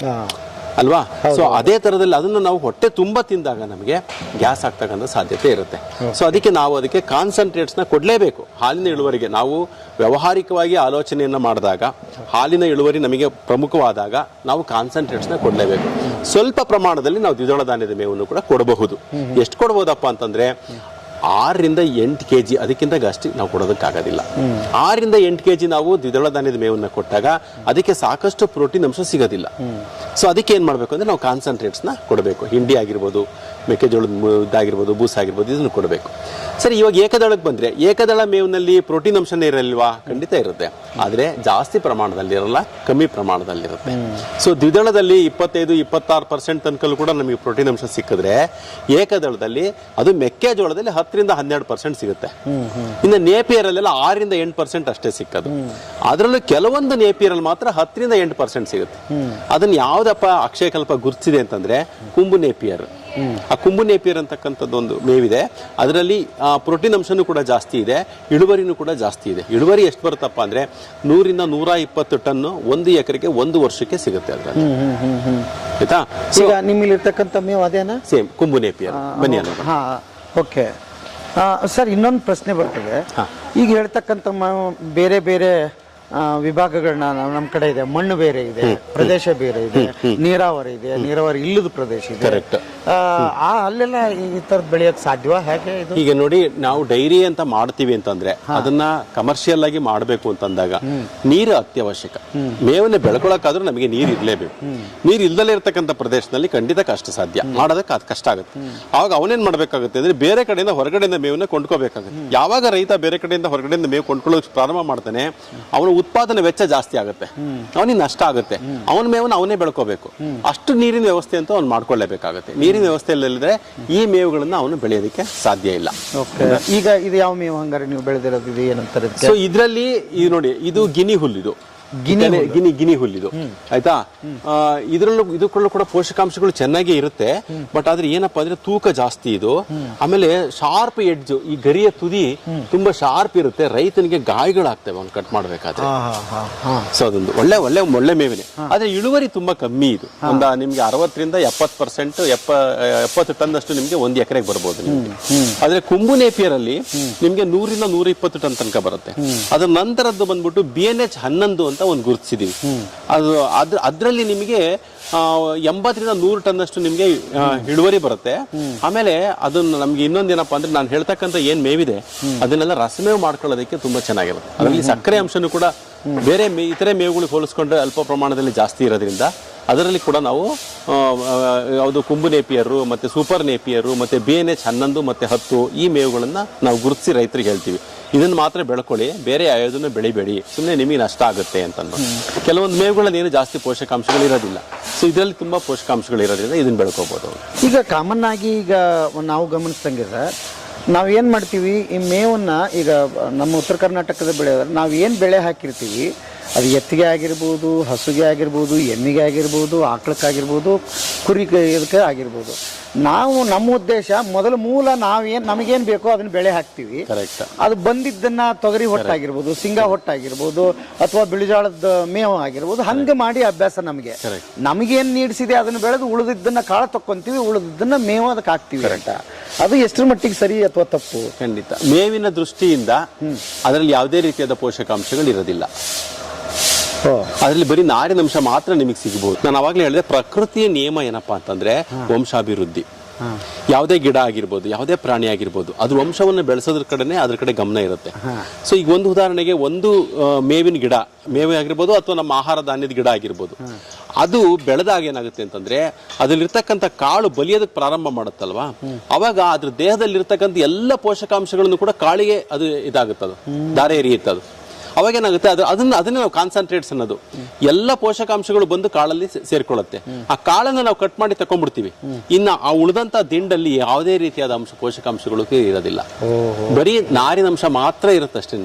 ಅಲ್ವಾ. ಸೊ ಅದೇ ತರದಲ್ಲಿ ಅದನ್ನು ನಾವು ಹೊಟ್ಟೆ ತುಂಬಾ ತಿಂದಾಗ ನಮಗೆ ಗ್ಯಾಸ್ ಆಗ್ತಕ್ಕಂಥ ಸಾಧ್ಯತೆ ಇರುತ್ತೆ. ಸೊ ಅದಕ್ಕೆ ಕಾನ್ಸಂಟ್ರೇಟ್ಸ್ ನ ಕೊಡ್ಲೇಬೇಕು. ಹಾಲಿನ ಇಳುವರಿಗೆ ನಾವು ವ್ಯಾವಹಾರಿಕವಾಗಿ ಆಲೋಚನೆಯನ್ನ ಮಾಡಿದಾಗ, ಹಾಲಿನ ಇಳುವರಿ ನಮಗೆ ಪ್ರಮುಖವಾದಾಗ ನಾವು ಕಾನ್ಸಂಟ್ರೇಟ್ಸ್ ನ ಕೊಡ್ಲೇಬೇಕು. ಸ್ವಲ್ಪ ಪ್ರಮಾಣದಲ್ಲಿ ನಾವು ದ್ವಿದಳ ಧಾನ್ಯದ ಮೇವನ್ನು ಕೂಡ ಕೊಡಬಹುದು. ಎಷ್ಟು ಕೊಡ್ಬೋದಪ್ಪ ಅಂತಂದ್ರೆ 6-8 kg, ಅದಕ್ಕಿಂತ ಜಾಸ್ತಿ ನಾವು ಕೊಡೋದಕ್ಕಾಗೋದಿಲ್ಲ. 6-8 kg ನಾವು ದ್ವಿದಳ ಧಾನ್ಯದ ಮೇವನ್ನ ಕೊಟ್ಟಾಗ ಅದಕ್ಕೆ ಸಾಕಷ್ಟು ಪ್ರೋಟೀನ್ ಅಂಶ ಸಿಗೋದಿಲ್ಲ. ಸೊ ಅದಕ್ಕೆ ಏನ್ ಮಾಡ್ಬೇಕು ಅಂದ್ರೆ ನಾವು ಕಾನ್ಸಂಟ್ರೇಟ್ಸ್ ನ ಕೊಡಬೇಕು. ಹಿಂಡಿ ಆಗಿರ್ಬೋದು, ಮೆಕ್ಕೆಜೋಳದ ಆಗಿರ್ಬೋದು, ಬೂಸ ಆಗಿರ್ಬೋದು, ಇದನ್ನು ಕೊಡಬೇಕು. ಸರಿ, ಇವಾಗ ಏಕದಳಕ್ಕೆ ಬಂದ್ರೆ ಏಕದಳ ಮೇವಿನಲ್ಲಿ ಪ್ರೋಟೀನ್ ಅಂಶನೇ ಇರಲ್ವಾ? ಖಂಡಿತ ಇರುತ್ತೆ, ಆದ್ರೆ ಜಾಸ್ತಿ ಪ್ರಮಾಣದಲ್ಲಿ ಇರಲ್ಲ, ಕಮ್ಮಿ ಪ್ರಮಾಣದಲ್ಲಿರುತ್ತೆ. ಸೊ ದ್ವಿದಳದಲ್ಲಿ 25-26% ತನಕ ಕೂಡ ನಮಗೆ ಪ್ರೋಟೀನ್ ಅಂಶ ಸಿಕ್ಕಿದ್ರೆ ಏಕದಳದಲ್ಲಿ ಅದು ಮೆಕ್ಕೆಜೋಳದಲ್ಲಿ 10-12% ಸಿಗುತ್ತೆ. ಇನ್ನು ನೇಪಿಯರ್ ಅಲ್ಲೆಲ್ಲ 6-8% ಅಷ್ಟೇ ಸಿಕ್ಕದು. ಅದರಲ್ಲೂ ಕೆಲವೊಂದು ನೇಪಿಯರ್ ಅಲ್ಲಿ ಮಾತ್ರ 10-8% ಸಿಗುತ್ತೆ. ಅದನ್ನ ಯಾವ್ದಪ್ಪ ಅಕ್ಷಯಕಲ್ಪ ಗುರುತಿಸಿದೆ ಅಂತಂದ್ರೆ ಕುಂಬು ನೇಪಿಯರ್. ಆ ಕುಂಬು ನೇಪಿಯರ್ ಅಂತಕ್ಕಂಥದ್ದು ಒಂದು ಮೇವಿದೆ. ಅದರಲ್ಲಿ ಪ್ರೋಟೀನ್ ಅಂಶನೂ ಕೂಡ ಜಾಸ್ತಿ ಇದೆ, ಇಳುವರಿನೂ ಕೂಡ ಜಾಸ್ತಿ ಇದೆ. ಇಳುವರಿ ಎಷ್ಟು ಬರುತ್ತಪ್ಪ ಅಂದ್ರೆ 100-120 ಟನ್ 1 ಎಕರೆಗೆ 1 ವರ್ಷಕ್ಕೆ ಸಿಗುತ್ತೆ. ಅದ್ರಲ್ಲಿ ಆಯ್ತಾ? ಈಗ ನಿಮ್ಮಲ್ಲಿ ಇರ್ತಕ್ಕಂಥ ಮೇವು ಅದೇನಾ? Same ಕುಂಬು Napier. ಬನ್ನಿ ಅನ್ನೋದು. ಓಕೆ ಸರ್, ಇನ್ನೊಂದು ಪ್ರಶ್ನೆ ಬರ್ತದೆ. ಈಗ ಹೇಳ್ತಕ್ಕಂಥ ಬೇರೆ ಬೇರೆ ವಿಭಾಗಗಳನ್ನ ನಮ್ಮ ಕಡೆ ಇದೆ. ಮಣ್ಣು ಬೇರೆ ಇದೆ, ಪ್ರದೇಶ ಬೇರೆ ಇದೆ, ನೀರಾವರಿ ಇದೆ, ನೀರಾವರಿ ಇಲ್ಲದ ಪ್ರದೇಶ ಇದೆ. ಅಲ್ಲೆಲ್ಲ ಈ ತರದ್ ಬೆಳೆಯಕ್ ಸಾಧ್ಯವಾ? ಹೇಗೆ ಇದು? ಈಗ ನೋಡಿ, ನಾವು ಡೈರಿ ಅಂತ ಮಾಡ್ತೀವಿ ಅಂತಂದ್ರೆ ಅದನ್ನ ಕಮರ್ಷಿಯಲ್ ಆಗಿ ಮಾಡಬೇಕು ಅಂತಂದಾಗ ನೀರು ಅತ್ಯವಶ್ಯಕ. ಮೇವನ್ನ ಬೆಳ್ಕೊಳಕ್ಕಾದ್ರೂ ನಮಗೆ ನೀರು ಇರ್ಲೇಬೇಕು. ನೀರು ಇಲ್ದಲೇ ಇರ್ತಕ್ಕಂಥ ಪ್ರದೇಶದಲ್ಲಿ ಖಂಡಿತ ಕಷ್ಟ ಸಾಧ್ಯ, ಮಾಡೋದಕ್ಕೆ ಅದು ಕಷ್ಟ ಆಗುತ್ತೆ. ಆವಾಗ ಅವನೇನ್ ಮಾಡ್ಬೇಕಾಗುತ್ತೆ ಅಂದ್ರೆ ಬೇರೆ ಕಡೆಯಿಂದ ಹೊರಗಡೆಯಿಂದ ಮೇವನ್ನ ಕೊಂಡ್ಕೋಬೇಕಾಗುತ್ತೆ. ಯಾವಾಗ ರೈತ ಬೇರೆ ಕಡೆಯಿಂದ ಹೊರಗಡೆಯಿಂದ ಮೇವು ಕೊಂಡ್ಕೊಳ್ಳೋಕೆ ಪ್ರಾರಂಭ ಮಾಡ್ತಾನೆ, ಅವನು ಉತ್ಪಾದನೆ ವೆಚ್ಚ ಜಾಸ್ತಿ ಆಗುತ್ತೆ, ಅವನಿಗೆ ನಷ್ಟ ಆಗುತ್ತೆ. ಅವನ ಮೇವನ್ನ ಅವನೇ ಬೆಳ್ಕೋಬೇಕು. ಅಷ್ಟು ನೀರಿನ ವ್ಯವಸ್ಥೆ ಅಂತ ಅವ್ನು ಮಾಡ್ಕೊಳ್ಳೇಬೇಕಾಗುತ್ತೆ. ನೀರಿನ ವ್ಯವಸ್ಥೆ ಇಲ್ಲದ್ರೆ ಈ ಮೇವುಗಳನ್ನ ಅವನು ಬೆಳೆಯೋದಕ್ಕೆ ಸಾಧ್ಯ ಇಲ್ಲ. ಈಗ ಇದು ಯಾವ ಮೇವು ಹಂಗಾರೆ ನೀವು ಬೆಳೆದಿರೋದು? ಏನಂತಾರೆ? ಸೊ ಇದರಲ್ಲಿ ಇದು ನೋಡಿ, ಇದು ಗಿನಿ ಹುಲ್ಲಿದು, ಗಿನಿ ಹುಲ್ಲಿದು ಆಯ್ತಾ. ಇದಕ್ಕೂ ಕೂಡ ಪೋಷಕಾಂಶಗಳು ಚೆನ್ನಾಗಿ ಇರುತ್ತೆ. ಬಟ್ ಆದ್ರೆ ಏನಪ್ಪಾ ಅಂದ್ರೆ ತೂಕ ಜಾಸ್ತಿ ಇದು. ಆಮೇಲೆ ಶಾರ್ಪ್ ಎಡ್ಜ್, ಈ ಗರಿಯ ತುದಿ ತುಂಬಾ ಶಾರ್ಪ್ ಇರುತ್ತೆ. ರೈತನಿಗೆ ಗಾಯಗಳಾಗ್ತವೆ ಅವ್ನು ಕಟ್ ಮಾಡ್ಬೇಕಾದ್ರೆ. ಸೊ ಅದೊಂದು ಒಳ್ಳೆ ಮೇವಿನೇ, ಆದ್ರೆ ಇಳುವರಿ ತುಂಬಾ ಕಮ್ಮಿ. ಇದು ನಿಮ್ಗೆ 60-70%, 70 ಟನ್ ಅಷ್ಟು ನಿಮ್ಗೆ 1 ಎಕರೆಗೆ ಬರ್ಬೋದು ನಿಮ್ಗೆ. ಆದ್ರೆ ಕುಂಬು ನೇಪಿಯರ್ ಅಲ್ಲಿ ನಿಮ್ಗೆ 100-120 ಟನ್ ತನಕ ಬರುತ್ತೆ. ಅದ್ರ ನಂತರದ್ದು ಬಂದ್ಬಿಟ್ಟು BNH 11 ಅಂತ ಒಂದು ಗುರುತಿಸಿದೀವಿ. ಅದ್ರಲ್ಲಿ ನಿಮಗೆ 80-100 ಟನ್ ಅಷ್ಟು ನಿಮ್ಗೆ ಇಳುವರಿ ಬರುತ್ತೆ. ಆಮೇಲೆ ಅದನ್ನ ನಮ್ಗೆ ಇನ್ನೊಂದೇನಪ್ಪಾ ಅಂದ್ರೆ ನಾನು ಹೇಳ್ತಕ್ಕಂಥ ಏನ್ ಮೇವಿದೆ ಅದನ್ನೆಲ್ಲ ರಸಮೇವು ಮಾಡ್ಕೊಳ್ಳೋದಕ್ಕೆ ತುಂಬಾ ಚೆನ್ನಾಗಿರುತ್ತೆ. ಅದರಲ್ಲಿ ಸಕ್ಕರೆ ಅಂಶನೂ ಕೂಡ ಬೇರೆ ಇತರೆ ಮೇವುಗಳಿಗೆ ಹೋಲಿಸ್ಕೊಂಡ್ರೆ ಅಲ್ಪ ಪ್ರಮಾಣದಲ್ಲಿ ಜಾಸ್ತಿ ಇರೋದ್ರಿಂದ ಅದರಲ್ಲಿ ಕೂಡ ನಾವು ಯಾವುದು ಕುಂಬು ನೇಪಿಯರು, ಮತ್ತೆ ಸೂಪರ್ ನೇಪಿಯರು, ಮತ್ತೆ BNH 11 ಮತ್ತೆ 10 ಈ ಮೇವುಗಳನ್ನ ನಾವು ಗುರುತಿಸಿ ರೈತರಿಗೆ ಹೇಳ್ತೀವಿ, ಇದನ್ನ ಮಾತ್ರ ಬೆಳ್ಕೊಳ್ಳಿ, ಬೇರೆ ಯಾವುದನ್ನು ಬೆಳಿಬೇಡಿ, ಸುಮ್ಮನೆ ನಿಮಗೆ ನಷ್ಟ ಆಗುತ್ತೆ ಅಂತಂದು. ಕೆಲವೊಂದು ಮೇವುಗಳಲ್ಲಿ ಏನು ಜಾಸ್ತಿ ಪೋಷಕಾಂಶಗಳು ಇರೋದಿಲ್ಲ. ಸೊ ಇದರಲ್ಲಿ ತುಂಬಾ ಪೋಷಕಾಂಶಗಳು ಇರೋದ್ರಿಂದ ಇದನ್ನ ಬೆಳ್ಕೋಬಹುದು. ಈಗ ಕಾಮನ್ ಆಗಿ ಈಗ ನಾವು ಗಮನಿಸ್ದಂಗೆ ನಾವೇನು ಮಾಡ್ತೀವಿ ಈ ಮೇವನ್ನು ಈಗ ನಮ್ಮ ಉತ್ತರ ಕರ್ನಾಟಕದ ಬೆಳೆ ನಾವೇನು ಬೆಳೆ ಹಾಕಿರ್ತೀವಿ ಅದು ಎತ್ತಿಗೆ ಆಗಿರ್ಬೋದು, ಹಸುಗೆ ಆಗಿರ್ಬೋದು, ಎಮ್ಮಿಗೆ ಆಗಿರ್ಬೋದು, ಆಕಳಕ್ಕಾಗಿರ್ಬೋದು, ಕುರಿಗೆ ಇದಕ್ಕೆ ಆಗಿರ್ಬೋದು. ನಾವು ನಮ್ಮ ಉದ್ದೇಶ ಮೊದಲು ಮೂಲ ನಮಗೇನು ಬೇಕೋ ಅದನ್ನ ಬೆಳೆ ಹಾಕ್ತೀವಿ. ಅದು ಬಂದಿದ್ದನ್ನ ತೊಗರಿ ಹೊಟ್ಟಾಗಿರ್ಬೋದು, ಶೇಂಗಾ ಹೊಟ್ಟಾಗಿರ್ಬೋದು, ಅಥವಾ ಬಿಳಿಜಾಳದ ಮೇವು ಆಗಿರ್ಬೋದು, ಹಂಗೆ ಮಾಡಿ ಅಭ್ಯಾಸ ನಮಗೆ. ನಮಗೇನು ನೀಡ್ಸಿದೆ ಅದನ್ನ ಬೆಳೆದು ಉಳಿದಿದ್ದನ್ನ ಕಾಳು ತಕ್ಕೊಂತೀವಿ, ಉಳಿದಿದ್ದನ್ನ ಮೇವು ಅದಕ್ಕೆ ಹಾಕ್ತೀವಿ ಅಂತ. ಅದು ಎಷ್ಟರ ಮಟ್ಟಿಗೆ ಸರಿ ಅಥವಾ ತಪ್ಪು? ಖಂಡಿತ ಮೇವಿನ ದೃಷ್ಟಿಯಿಂದ ಅದರಲ್ಲಿ ಯಾವುದೇ ರೀತಿಯಾದ ಪೋಷಕಾಂಶಗಳು ಇರೋದಿಲ್ಲ. ಅದರಲ್ಲಿ ಬರೀ ನಾರಿನಂಶ ಮಾತ್ರ ನಿಮಗೆ ಸಿಗಬಹುದು. ನಾನು ಅವಾಗಲೇ ಹೇಳಿದೆ, ಪ್ರಕೃತಿಯ ನಿಯಮ ಏನಪ್ಪಾ ಅಂತಂದ್ರೆ ವಂಶಾಭಿವೃದ್ಧಿ. ಯಾವುದೇ ಗಿಡ ಆಗಿರ್ಬೋದು, ಯಾವುದೇ ಪ್ರಾಣಿ ಆಗಿರ್ಬೋದು, ಅದು ವಂಶವನ್ನು ಬೆಳೆಸೋದ್ರ ಕಡೆನೆ ಅದ್ರ ಕಡೆ ಗಮನ ಇರುತ್ತೆ. ಸೊ ಈಗ ಒಂದು ಉದಾಹರಣೆಗೆ, ಒಂದು ಮೇವಿನ ಗಿಡ, ಮೇವು ಆಗಿರ್ಬೋದು ಅಥವಾ ನಮ್ಮ ಆಹಾರ ಧಾನ್ಯದ ಗಿಡ ಆಗಿರ್ಬೋದು, ಅದು ಬೆಳೆದಾಗ ಏನಾಗುತ್ತೆ ಅಂತಂದ್ರೆ ಅದ್ರಲ್ಲಿರ್ತಕ್ಕಂಥ ಕಾಳು ಬಲಿಯೋದಕ್ಕೆ ಪ್ರಾರಂಭ ಮಾಡುತ್ತಲ್ವಾ, ಅವಾಗ ಅದ್ರ ದೇಹದಲ್ಲಿರ್ತಕ್ಕಂಥ ಎಲ್ಲ ಪೋಷಕಾಂಶಗಳನ್ನು ಕೂಡ ಕಾಳಿಗೆ ಅದು ಇದಾಗುತ್ತದು, ದಾರೆ ಎರಿಯುತ್ತೆ. ಅದು ಅವಾಗ ಏನಾಗುತ್ತೆ, ಅದನ್ನ ನಾವು ಕಾನ್ಸಂಟ್ರೇಟ್ಸ್ ಅನ್ನೋದು, ಎಲ್ಲ ಪೋಷಕಾಂಶಗಳು ಬಂದು ಕಾಳಲ್ಲಿ ಸೇರ್ಕೊಳ್ಳುತ್ತೆ. ಆ ಕಾಳನ್ನ ನಾವು ಕಟ್ ಮಾಡಿ ತಕೊಂಡ್ಬಿಡ್ತೀವಿ. ಇನ್ನು ಆ ಉಳಿದಂತ ದಿಂಡಲ್ಲಿ ಯಾವುದೇ ರೀತಿಯಾದ ಪೋಷಕಾಂಶಗಳು ಇರೋದಿಲ್ಲ. ಬರೀ ನಾರಿನಂಶ ಮಾತ್ರ ಇರುತ್ತೆ ಅಷ್ಟೇ.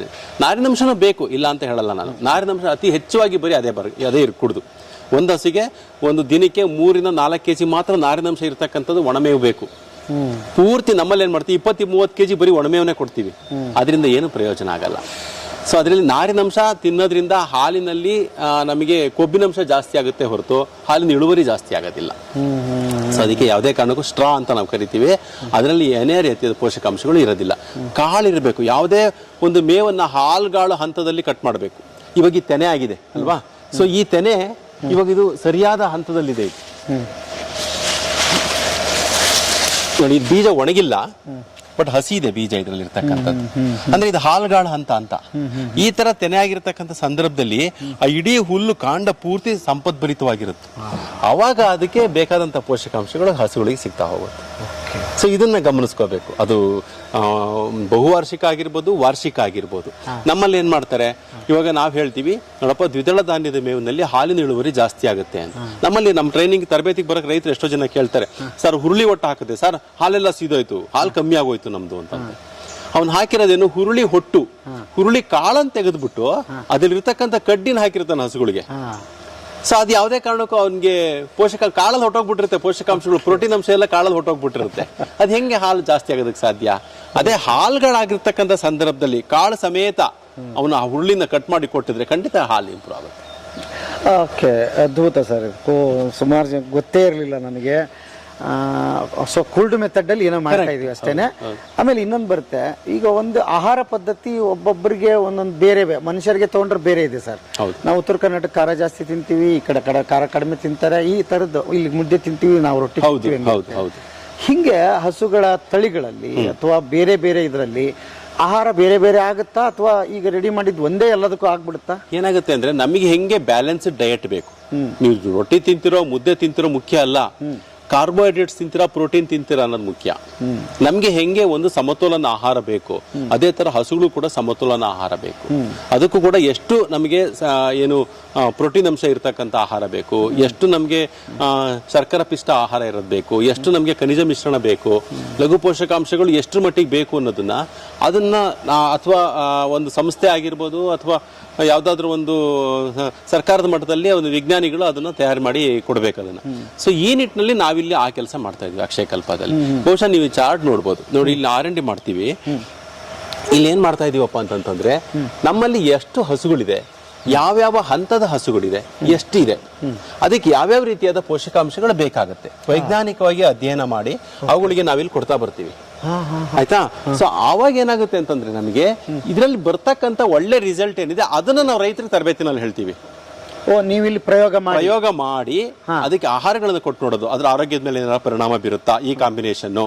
ನಾರಿನಂಶನೂ ಬೇಕು, ಇಲ್ಲ ಅಂತ ಹೇಳಲ್ಲ ನಾನು. ನಾರಿನಂಶ ಅತಿ ಹೆಚ್ಚಾಗಿ ಬರೀ ಅದೇ ಕುಡ್ದು ಒಂದು ಹಸಿಗೆ ಒಂದು ದಿನಕ್ಕೆ 3 ರಿಂದ 4 kg ಮಾತ್ರ ನಾರಿನಂಶ ಇರ್ತಕ್ಕಂಥದ್ದು ಒಣಮೇವು ಬೇಕು. ಪೂರ್ತಿ ನಮ್ಮಲ್ಲಿ ಏನ್ ಮಾಡ್ತೀವಿ, 20-30 kg ಬರೀ ಒಣಮೇವನ್ನೇ ಕೊಡ್ತೀವಿ. ಅದರಿಂದ ಏನು ಪ್ರಯೋಜನ ಆಗಲ್ಲ. ಸೊ ಅದರಲ್ಲಿ ನಾರಿನಂಶ ತಿನ್ನೋದ್ರಿಂದ ಹಾಲಿನಲ್ಲಿ ನಮಗೆ ಕೊಬ್ಬಿನಂಶ ಜಾಸ್ತಿ ಆಗುತ್ತೆ ಹೊರತು ಹಾಲಿನ ಇಳುವರಿ ಜಾಸ್ತಿ ಆಗೋದಿಲ್ಲ. ಸೊ ಅದಕ್ಕೆ ಯಾವುದೇ ಕಾರಣಕ್ಕೂ ಸ್ಟ್ರಾ ಅಂತ ನಾವು ಕರಿತೀವಿ, ಅದರಲ್ಲಿ ಏನೇ ರೀತಿಯ ಪೋಷಕಾಂಶಗಳು ಇರೋದಿಲ್ಲ. ಕಾಳಿರಬೇಕು. ಯಾವುದೇ ಒಂದು ಮೇವನ್ನ ಹಾಲ್ಗಾಳು ಹಂತದಲ್ಲಿ ಕಟ್ ಮಾಡಬೇಕು. ಇವಾಗ ಈ ತೆನೆ ಆಗಿದೆ ಅಲ್ವಾ, ಸೊ ಈ ತೆನೆ ಇವಾಗ ಇದು ಸರಿಯಾದ ಹಂತದಲ್ಲಿದೆ. ಇದು ಬೀಜ ಒಣಗಿಲ್ಲ, ಬಟ್ ಹಸಿ ಇದೆ ಬೀಜ ಇದರಲ್ಲಿ ಇರ್ತಕ್ಕಂಥದ್ದು. ಅಂದ್ರೆ ಇದು ಹಾಲ್ಗಾಳ ಹಂತ ಅಂತ. ಈ ತರ ತೆನೆ ಆಗಿರ್ತಕ್ಕಂಥ ಸಂದರ್ಭದಲ್ಲಿ ಆ ಇಡೀ ಹುಲ್ಲು ಕಾಂಡ ಪೂರ್ತಿ ಸಂಪದ್ಭರಿತವಾಗಿರುತ್ತೆ. ಅವಾಗ ಅದಕ್ಕೆ ಬೇಕಾದಂತ ಪೋಷಕಾಂಶಗಳು ಹಸುಗಳಿಗೆ ಸಿಗ್ತಾ ಹೋಗುತ್ತೆ. ಸೊ ಇದನ್ನ ಗಮನಿಸ್ಕೋಬೇಕು. ಅದು ಬಹುವಾರ್ಷಿಕ ಆಗಿರ್ಬೋದು, ವಾರ್ಷಿಕ ಆಗಿರ್ಬೋದು. ನಮ್ಮಲ್ಲಿ ಏನ್ ಮಾಡ್ತಾರೆ, ಇವಾಗ ನಾವ್ ಹೇಳ್ತೀವಿ ನೋಡಪ್ಪ, ದ್ವಿದಳ ಧಾನ್ಯದ ಮೇವಿನಲ್ಲಿ ಹಾಲಿನ ಇಳುವರಿ ಜಾಸ್ತಿ ಆಗುತ್ತೆ ಅಂತ. ನಮ್ಮಲ್ಲಿ ನಮ್ಮ ಟ್ರೈನಿಂಗ್ ತರಬೇತಿಗೆ ಬರಕ್ ರೈತರು ಎಷ್ಟೋ ಜನ ಕೇಳ್ತಾರೆ, ಸರ್ ಹುರುಳಿ ಒಟ್ಟು ಹಾಕುತ್ತೆ ಸರ್, ಹಾಲೆಲ್ಲ ಸೀದೋಯ್ತು, ಹಾಲು ಕಮ್ಮಿ ಆಗೋಯ್ತು ನಮ್ದು ಅಂತ. ಅವ್ನು ಹಾಕಿರೋದೇನು, ಹುರುಳಿ ಹೊಟ್ಟು, ಹುರುಳಿ ಕಾಳನ್ನು ತೆಗೆದ್ಬಿಟ್ಟು ಅದ್ರಲ್ಲಿರ್ತಕ್ಕಂಥ ಕಡ್ಡಿನ ಹಾಕಿರ್ತಾನೆ ಹಸುಗಳಿಗೆ. ಸೊ ಅದು ಯಾವುದೇ ಕಾರಣಕ್ಕೂ ಅವನಿಗೆ ಕಾಳಲ್ಲಿ ಹೊಟ್ಟೋಗ್ಬಿಟ್ಟಿರುತ್ತೆ, ಪೋಷಕಾಂಶಗಳು, ಪ್ರೋಟೀನ್ ಅಂಶ ಎಲ್ಲ ಕಾಳಲ್ಲಿ ಹೊಟ್ಟೋಗ್ಬಿಟ್ಟಿರುತ್ತೆ. ಅದು ಹೆಂಗೆ ಹಾಲು ಜಾಸ್ತಿ ಆಗೋದಕ್ಕೆ ಸಾಧ್ಯ? ಅದೇ ಹಾಲ್ಗಳಾಗಿರ್ತಕ್ಕಂಥ ಸಂದರ್ಭದಲ್ಲಿ ಕಾಳು ಸಮೇತ ಅವನು ಆ ಹುರುಳಿನ ಕಟ್ ಮಾಡಿ ಕೊಟ್ಟಿದ್ರೆ ಖಂಡಿತ ಹಾಲು ಇಂಪ್ರೂವ್ ಆಗುತ್ತೆ. ಓಕೆ, ಅದ್ಭುತ ಸರ್. ಸುಮಾರು ಜನ ಗೊತ್ತೇ ಇರಲಿಲ್ಲ ನನಗೆ. ಸೊ ಕುಲ್ಡ್ ಮೆಥಡ್ ಅಲ್ಲಿ ಏನೋ ಮಾಡ್ತಾ ಇದೀವಿ ಅಷ್ಟೇನೆ. ಆಮೇಲೆ ಇನ್ನೊಂದು ಬರುತ್ತೆ, ಈಗ ಒಂದು ಆಹಾರ ಪದ್ಧತಿ ಒಬ್ಬೊಬ್ಬರಿಗೆ ಒಂದೊಂದು ಬೇರೆ, ಮನುಷ್ಯರಿಗೆ ತಗೊಂಡ್ರೆ ಬೇರೆ ಇದೆ ಸರ್. ನಾವು ಉತ್ತರ ಕರ್ನಾಟಕ ಖಾರ ಜಾಸ್ತಿ ತಿಂತೀವಿ, ಈ ಕಡೆ ಖಾರ ಕಡಿಮೆ ತಿಂತಾರೆ. ಈ ತರದ್ದು ಇಲ್ಲಿ ಮುದ್ದೆ ತಿಂತೀವಿ, ನಾವು ರೊಟ್ಟಿ ತಿಂತೀವಿ. ಹಿಂಗೆ ಹಸುಗಳ ತಳಿಗಳಲ್ಲಿ ಅಥವಾ ಬೇರೆ ಬೇರೆ ಇದರಲ್ಲಿ ಆಹಾರ ಬೇರೆ ಬೇರೆ ಆಗುತ್ತಾ, ಅಥವಾ ಈಗ ರೆಡಿ ಮಾಡಿದ್ ಒಂದೇ ಎಲ್ಲದಕ್ಕೂ ಆಗ್ಬಿಡುತ್ತಾ? ಏನಾಗುತ್ತೆ ಅಂದ್ರೆ, ನಮಗೆ ಹೆಂಗೆ ಬ್ಯಾಲೆನ್ಸ್ಡ್ ಡಯಟ್ ಬೇಕು. ನೀವು ರೊಟ್ಟಿ ತಿಂತಿರೋ, ಮುದ್ದೆ ತಿಂತಿರೋ ಮುಖ್ಯ ಅಲ್ಲ. ಕಾರ್ಬೋಹೈಡ್ರೇಟ್ಸ್ ತಿಂತೀರಾ, ಪ್ರೋಟೀನ್ ತಿಂತೀರಾ ಅನ್ನೋದು ಮುಖ್ಯ. ನಮ್ಗೆ ಹೆಂಗೆ ಒಂದು ಸಮತೋಲನ ಆಹಾರ ಬೇಕು, ಅದೇ ತರ ಹಸುಗಳು ಕೂಡ ಸಮತೋಲನ ಆಹಾರ ಬೇಕು. ಅದಕ್ಕೂ ಕೂಡ ಎಷ್ಟು ನಮಗೆ ಏನು ಪ್ರೋಟೀನ್ ಅಂಶ ಇರತಕ್ಕಂಥ ಆಹಾರ ಬೇಕು, ಎಷ್ಟು ನಮಗೆ ಶರ್ಕರ ಪಿಷ್ಟ ಆಹಾರ ಇರೋದು ಬೇಕು, ಎಷ್ಟು ನಮಗೆ ಖನಿಜ ಮಿಶ್ರಣ ಬೇಕು, ಲಘು ಪೋಷಕಾಂಶಗಳು ಎಷ್ಟು ಮಟ್ಟಿಗೆ ಬೇಕು ಅನ್ನೋದನ್ನ ಅಥವಾ ಒಂದು ಸಂಸ್ಥೆ ಆಗಿರ್ಬೋದು ಅಥವಾ ಯಾವ್ದಾದ್ರು ಒಂದು ಸರ್ಕಾರದ ಮಟ್ಟದಲ್ಲಿ ಒಂದು ವಿಜ್ಞಾನಿಗಳು ಅದನ್ನ ತಯಾರು ಮಾಡಿ ಕೊಡ್ಬೇಕು ಅದನ್ನ. ಸೊ ಈ ನಿಟ್ಟಿನಲ್ಲಿ ನಾವಿಲ್ಲಿ ಆ ಕೆಲಸ ಮಾಡ್ತಾ ಇದ್ವಿ ಅಕ್ಷಯ ಕಲ್ಪದಲ್ಲಿ. ಬಹುಶಃ ನೀವು ಚಾರ್ಟ್ ನೋಡ್ಬೋದು, ನೋಡಿ ಇಲ್ಲಿ R&D ಮಾಡ್ತೀವಿ. ಇಲ್ಲಿ ಏನ್ ಮಾಡ್ತಾ ಇದೀವಪ್ಪ ಅಂತಂದ್ರೆ, ನಮ್ಮಲ್ಲಿ ಎಷ್ಟು ಹಸುಗಳಿದೆ, ಯಾವ್ಯಾವ ಹಂತದ ಹಸುಗಳಿದೆ, ಎಷ್ಟಿದೆ, ಅದಕ್ಕೆ ಯಾವ್ಯಾವ ರೀತಿಯಾದ ಪೋಷಕಾಂಶಗಳು ಬೇಕಾಗುತ್ತೆ, ವೈಜ್ಞಾನಿಕವಾಗಿ ಅಧ್ಯಯನ ಮಾಡಿ ಅವುಗಳಿಗೆ ನಾವಿಲ್ಲಿ ಕೊಡ್ತಾ ಬರ್ತೀವಿ. ಆಯ್ತಾ? ಸೊ ಆವಾಗ ಏನಾಗುತ್ತೆ ಅಂತಂದ್ರೆ, ನಮಗೆ ಇದರಲ್ಲಿ ಬರ್ತಕ್ಕಂಥ ಒಳ್ಳೆ ರಿಸಲ್ಟ್ ಏನಿದೆ ಅದನ್ನ ನಾವು ರೈತರಿಗೆ ತರಬೇತಿನಲ್ಲಿ ಹೇಳ್ತೀವಿ. ನೀವಿಲ್ಲಿ ಪ್ರಯೋಗ ಮಾಡಿ ಅದಕ್ಕೆ ಆಹಾರಗಳನ್ನು ಕೊಟ್ಟು ನೋಡೋದು, ಅದ್ರ ಆರೋಗ್ಯದ ಮೇಲೆ ಏನಾರ ಪರಿಣಾಮ ಬೀರುತ್ತಾ ಈ ಕಾಂಬಿನೇಷನ್,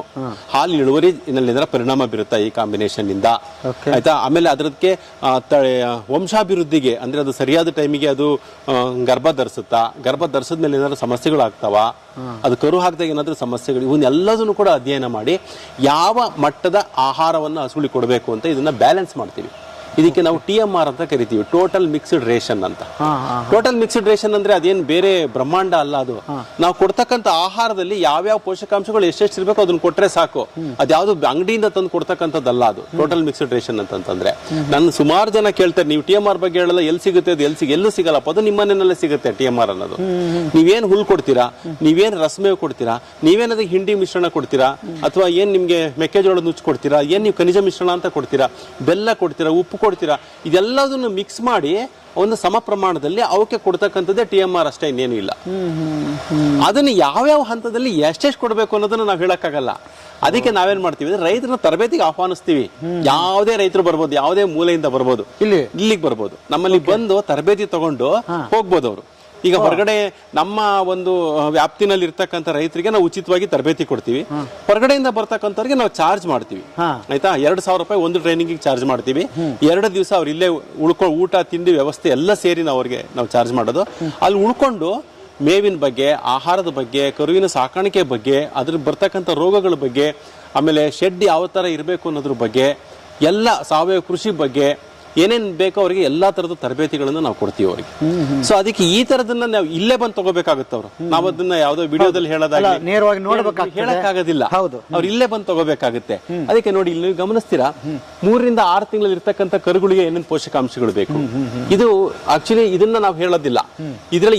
ಹಾಲಿನ ಇಳುವರಿ ಏನಾರ ಪರಿಣಾಮ ಬೀರುತ್ತಾ ಈ ಕಾಂಬಿನೇಷನ್ ಇಂದ. ಆಯ್ತಾ? ಆಮೇಲೆ ಅದಕ್ಕೆ ವಂಶಾಭಿವೃದ್ಧಿಗೆ ಅಂದ್ರೆ ಅದು ಸರಿಯಾದ ಟೈಮಿಗೆ ಅದು ಗರ್ಭ ಧರಿಸುತ್ತಾ, ಗರ್ಭ ಧರಿಸಿದ ಮೇಲೆ ಏನಾದ್ರು ಸಮಸ್ಯೆಗಳು ಆಗ್ತಾವ, ಅದು ಕರು ಹಾಕಿದಾಗ ಏನಾದ್ರೂ ಸಮಸ್ಯೆಗಳು, ಇವನ್ನೆಲ್ಲದನ್ನು ಕೂಡ ಅಧ್ಯಯನ ಮಾಡಿ ಯಾವ ಮಟ್ಟದ ಆಹಾರವನ್ನು ಹಸುಳಿಗೆ ಕೊಡಬೇಕು ಅಂತ ಇದನ್ನ ಬ್ಯಾಲೆನ್ಸ್ ಮಾಡ್ತೀವಿ. ಇದಕ್ಕೆ ನಾವು TMR ಅಂತ ಕರಿತೀವಿ, ಟೋಟಲ್ ಮಿಕ್ಸ್ಡ್ ರೇಷನ್ ಅಂತ. ಟೋಟಲ್ ಮಿಕ್ಸ್ಡ್ ರೇಷನ್ ಅಂದ್ರೆ ಅದೇನ್ ಬೇರೆ ಬ್ರಹ್ಮಾಂಡ ಅಲ್ಲ. ಅದು ನಾವು ಕೊಡ್ತಕ್ಕಂಥ ಆಹಾರದಲ್ಲಿ ಯಾವ್ಯಾವ ಪೋಷಕಾಂಶಗಳು ಎಷ್ಟೆಷ್ಟು ಇರಬೇಕು ಅದನ್ನ ಕೊಟ್ರೆ ಸಾಕು. ಅದ್ಯಾವ್ದು ಅಂಗಡಿಯಿಂದ ತಂದು ಕೊಡ್ತಕ್ಕಂಥದ್ದಲ್ಲ ಅದು ಟೋಟಲ್ ಮಿಕ್ಸ್ಡ್ ರೇಷನ್ ಅಂತಂದ್ರೆ. ನನ್ನ ಸುಮಾರು ಜನ ಕೇಳ್ತಾರೆ, ನೀವು TMR ಬಗ್ಗೆ ಹೇಳಲ್ಲ, ಎಲ್ಲಿ ಸಿಗುತ್ತೆ ಅದು? ಎಲ್ಲೂ ಸಿಗಲ್ಲಪ್ಪ, ಅದು ನಿಮ್ಮನೆಯಲ್ಲೇ ಸಿಗುತ್ತೆ TMR ಅನ್ನೋದು. ನೀವೇನ್ ಹುಲ್ ಕೊಡ್ತೀರಾ, ನೀವೇನ್ ರಸಮೇವು ಕೊಡ್ತೀರಾ, ನೀವೇನ್ ಅದಕ್ಕೆ ಹಿಂಡಿ ಮಿಶ್ರಣ ಕೊಡ್ತೀರಾ, ಅಥವಾ ಏನ್ ನಿಮ್ಗೆ ಮೆಕ್ಕೆಜೋಳದ ನುಚ್ಚು ಕೊಡ್ತೀರಾ, ಏನ್ ನೀವು ಖನಿಜ ಮಿಶ್ರಣ ಅಂತ ಕೊಡ್ತೀರಾ, ಬೆಲ್ಲ ಕೊಡ್ತೀರಾ, ಉಪ್ಪು ಕೊಡ್ತೀರಾ, ಇದೆಲ್ಲದನ್ನು ಮಿಕ್ಸ್ ಮಾಡಿ ಒಂದು ಸಮ ಪ್ರಮಾಣದಲ್ಲಿ ಅವಕ್ಕೆ ಕೊಡ್ತಕ್ಕಂಥದ್ದೇ TMR ಅಷ್ಟೇ, ಇನ್ನೇನು ಇಲ್ಲ. ಅದನ್ನ ಯಾವ್ಯಾವ ಹಂತದಲ್ಲಿ ಎಷ್ಟೆಷ್ಟು ಕೊಡಬೇಕು ಅನ್ನೋದನ್ನ ನಾವು ಹೇಳಕ್ಕಾಗಲ್ಲ. ಅದಕ್ಕೆ ನಾವೇನ್ ಮಾಡ್ತೀವಿ ಅಂದ್ರೆ ರೈತರನ್ನ ತರಬೇತಿಗೆ ಆಹ್ವಾನಿಸ್ತೀವಿ. ಯಾವುದೇ ರೈತರು ಬರ್ಬೋದು, ಯಾವುದೇ ಮೂಲೆಯಿಂದ ಬರ್ಬೋದು, ಇಲ್ಲಿಗೆ ಬರ್ಬೋದು, ನಮ್ಮಲ್ಲಿ ಬಂದು ತರಬೇತಿ ತಗೊಂಡು ಹೋಗ್ಬೋದು ಅವರು. ಈಗ ಹೊರಗಡೆ ನಮ್ಮ ಒಂದು ವ್ಯಾಪ್ತಿನಲ್ಲಿ ಇರ್ತಕ್ಕಂಥ ರೈತರಿಗೆ ನಾವು ಉಚಿತವಾಗಿ ತರಬೇತಿ ಕೊಡ್ತೀವಿ. ಹೊರಗಡೆಯಿಂದ ಬರ್ತಕ್ಕಂಥವ್ರಿಗೆ ನಾವು ಚಾರ್ಜ್ ಮಾಡ್ತೀವಿ, ಆಯ್ತಾ. 2,000 ರೂಪಾಯಿ ಒಂದು ಟ್ರೈನಿಂಗ್ ಚಾರ್ಜ್ ಮಾಡ್ತೀವಿ. 2 ದಿವಸ ಅವ್ರು ಇಲ್ಲೇ ಊಟ ತಿಂಡಿ ವ್ಯವಸ್ಥೆ ಎಲ್ಲ ಸೇರಿ ನಾವು ಚಾರ್ಜ್ ಮಾಡೋದು. ಅಲ್ಲಿ ಉಳ್ಕೊಂಡು ಮೇವಿನ ಬಗ್ಗೆ, ಆಹಾರದ ಬಗ್ಗೆ, ಕರುವಿನ ಸಾಕಾಣಿಕೆ ಬಗ್ಗೆ, ಅದ್ರ ಬರ್ತಕ್ಕಂಥ ರೋಗಗಳ ಬಗ್ಗೆ, ಆಮೇಲೆ ಶೆಡ್ ಯಾವ ತರ ಇರಬೇಕು ಅನ್ನೋದ್ರ ಬಗ್ಗೆ, ಎಲ್ಲ ಸಾವಯವ ಕೃಷಿ ಬಗ್ಗೆ ಏನೇನ್ ಬೇಕೋ ಅವರಿಗೆ ಎಲ್ಲಾ ತರದ ತರಬೇತಿಗಳನ್ನು ನಾವು ಕೊಡ್ತೀವಿ ಅವರಿಗೆ. ಸೊ ಅದಕ್ಕೆ ಈ ತರದನ್ನ ನಾವು ಇಲ್ಲೇ ಬಂದು ತಗೋಬೇಕಾಗುತ್ತೆ. ಅವರು ನಾವು ಅದನ್ನ ಯಾವ್ದೋ ವಿಡಿಯೋದಲ್ಲಿ ಹೇಳಕ್ಕಾಗೋದಿಲ್ಲ, ಅವ್ರು ಇಲ್ಲೇ ಬಂದು ತಗೋಬೇಕಾಗುತ್ತೆ. ಅದಕ್ಕೆ ನೋಡಿ, ಇಲ್ಲಿ ನೀವು ಗಮನಿಸ್ತೀರಾ, 3 ರಿಂದ 6 ತಿಂಗಳಲ್ಲಿ ಇರ್ತಕ್ಕಂಥ ಕರುಗಳಿಗೆ ಏನೇನು ಪೋಷಕಾಂಶಗಳು ಬೇಕು, ಇದು ಆಕ್ಚುಲಿ ಇದನ್ನ ನಾವು ಹೇಳೋದಿಲ್ಲ. ಇದ್ರ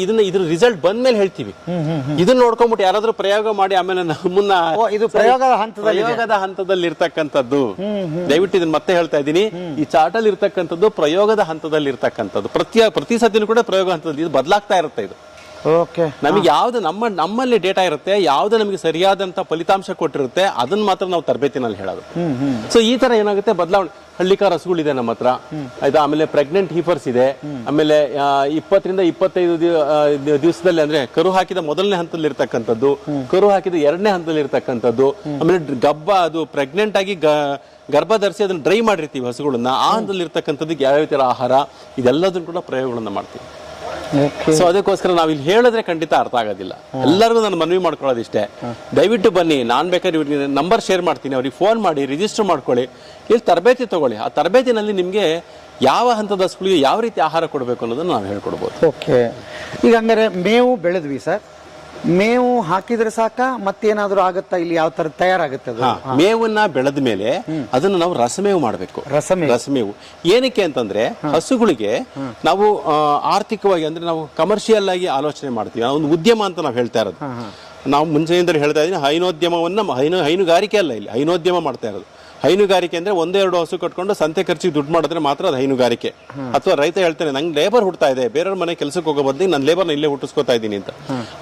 ರಿಸಲ್ಟ್ ಬಂದ್ಮೇಲೆ ಹೇಳ್ತೀವಿ. ಇದನ್ನ ನೋಡ್ಕೊಂಡ್ಬಿಟ್ಟು ಯಾರಾದ್ರೂ ಪ್ರಯೋಗ ಮಾಡಿ ಆಮೇಲೆ ನಮ್ಮನ್ನ ಪ್ರಯೋಗದ ಹಂತದಲ್ಲಿ ಇರ್ತಕ್ಕಂಥದ್ದು. ದಯವಿಟ್ಟು ಇದನ್ನ ಮತ್ತೆ ಹೇಳ್ತಾ ಇದ್ದೀನಿ, ಈ ಚಾರ್ಟಲ್ಲಿ ಇರ್ತಕ್ಕಂಥ ಪ್ರಯೋಗದ ಹಂತದಲ್ಲಿ ಇರ್ತಕ್ಕಂಥದ್ದು. ಪ್ರತಿ ಸತಿನೂ ಕೂಡ ಪ್ರಯೋಗ ಹಂತದಲ್ಲಿ ಇದು ಬದಲಾಗ್ತಾ ಇರುತ್ತೆ. ಇದು ನಮಗೆ ಯಾವ್ದು ನಮ್ಮಲ್ಲಿ ಡೇಟಾ ಇರುತ್ತೆ, ಯಾವ್ದು ನಮಗೆ ಸರಿಯಾದಂತ ಫಲಿತಾಂಶ ಕೊಟ್ಟಿರುತ್ತೆ, ಅದನ್ನ ಮಾತ್ರ ನಾವು ತರಬೇತಿನಲ್ಲಿ ಹೇಳೋದು. ಸೊ ಈ ತರ ಏನಾಗುತ್ತೆ, ಬದಲಾವಣೆ. ಹಳ್ಳಿಕಾರ ಹಸುಗಳಿದೆ ನಮ್ಮ ಹತ್ರ, ಆಯ್ತಾ. ಆಮೇಲೆ ಪ್ರೆಗ್ನೆಂಟ್ ಹೀಫರ್ಸ್ ಇದೆ. ಆಮೇಲೆ 20 ರಿಂದ 25 ದಿವಸದಲ್ಲಿ, ಅಂದ್ರೆ ಕರು ಹಾಕಿದ ಮೊದಲನೇ ಹಂತದಲ್ಲಿ ಇರ್ತಕ್ಕಂಥದ್ದು, ಕರು ಹಾಕಿದ 2ನೇ ಹಂತದಲ್ಲಿ ಇರ್ತಕ್ಕಂಥದ್ದು, ಆಮೇಲೆ ಅದು ಪ್ರೆಗ್ನೆಂಟ್ ಆಗಿ ಗರ್ಭ ಧರಿಸಿ ಅದನ್ನ ಡ್ರೈ ಮಾಡಿರ್ತೀವಿ ಹಸುಗಳನ್ನ, ಆ ಹಂತದಲ್ಲಿ ಇರ್ತಕ್ಕಂಥದ್ದಕ್ಕೆ ಯಾವ್ಯಾವ ತರ ಆಹಾರ, ಇದೆಲ್ಲದನ್ನು ಕೂಡ ಪ್ರಯೋಗಗಳನ್ನ ಮಾಡ್ತೀವಿ. ಸೊ ಅದಕ್ಕೋಸ್ಕರ ನಾವು ಇಲ್ಲಿ ಹೇಳಿದ್ರೆ ಖಂಡಿತ ಅರ್ಥ ಆಗೋದಿಲ್ಲ. ಎಲ್ಲರಿಗೂ ನಾನು ಮನವಿ ಮಾಡ್ಕೊಳ್ಳೋದಿಷ್ಟೇ, ದಯವಿಟ್ಟು ಬನ್ನಿ. ನಾನ್ ಬೇಕಾದ್ರೆ ಇವ್ರಿಗೆ ನಂಬರ್ ಶೇರ್ ಮಾಡ್ತೀನಿ, ಅವ್ರಿಗೆ ಫೋನ್ ಮಾಡಿ ರಿಜಿಸ್ಟರ್ ಮಾಡ್ಕೊಳ್ಳಿ, ಇಲ್ಲಿ ತರಬೇತಿ ತಗೊಳ್ಳಿ. ಆ ತರಬೇತಿನಲ್ಲಿ ನಿಮ್ಗೆ ಯಾವ ಹಂತದ ಹಸುಗಳಿಗೆ ಯಾವ ರೀತಿ ಆಹಾರ ಕೊಡಬೇಕು ಅನ್ನೋದನ್ನ ನಾವು ಹೇಳ್ಕೊಡ್ಬೋದು. ಓಕೆ, ಈಗ ಹಂಗಾರೆ ಮೇವು ಬೆಳೆದ್ವಿ ಸರ್, ಮೇವು ಹಾಕಿದ್ರೆ ಸಾಕ, ಮತ್ತೇನಾದ್ರೂ ಆಗುತ್ತಾ? ಇಲ್ಲಿ ಯಾವ ತರ ತಯಾರಾಗುತ್ತೆ? ಮೇವನ್ನ ಬೆಳೆದ ಮೇಲೆ ಅದನ್ನ ನಾವು ರಸಮೇವು ಮಾಡಬೇಕು. ರಸಮೇವು ಏನಕ್ಕೆ ಅಂತಂದ್ರೆ, ಹಸುಗಳಿಗೆ ನಾವು ಆರ್ಥಿಕವಾಗಿ, ಅಂದ್ರೆ ನಾವು ಕಮರ್ಷಿಯಲ್ ಆಗಿ ಆಲೋಚನೆ ಮಾಡ್ತೀವಿ. ಒಂದು ಉದ್ಯಮ ಅಂತ ನಾವು ಹೇಳ್ತಾ ಇರೋದು. ನಾವು ಮುಂಚೆಯಿಂದ ಹೇಳ್ತಾ ಇದ್ದೀವಿ, ಹೈನುಗಾರಿಕೆ ಅಲ್ಲ, ಇಲ್ಲಿ ಹೈನೋದ್ಯಮ ಮಾಡ್ತಾ ಇರೋದು. ಹೈನುಗಾರಿಕೆ ಅಂದ್ರೆ 1-2 ಹಸು ಕಟ್ಕೊಂಡು ಸಂತೆ ಖರ್ಚಿಗೆ ದುಡ್ಡು ಮಾಡಿದ್ರೆ ಮಾತ್ರ ಅದು ಹೈನುಗಾರಿಕೆ. ಅಥವಾ ರೈತ ಹೇಳ್ತಾನೆ, ನಂಗೆ ಲೇಬರ್ ಹುಡ್ತಾ ಇದೆ, ಬೇರೆಯವ್ರ ಮನೆ ಕೆಲಸಕ್ಕೆ ಹೋಗೋ ಬದಲಿಗೆ ನಾನು ಲೇಬರ್ನ ಇಲ್ಲೇ ಹುಟ್ಟಿಸ್ಕೋತಾ ಇದ್ದೀನಿ ಅಂತ.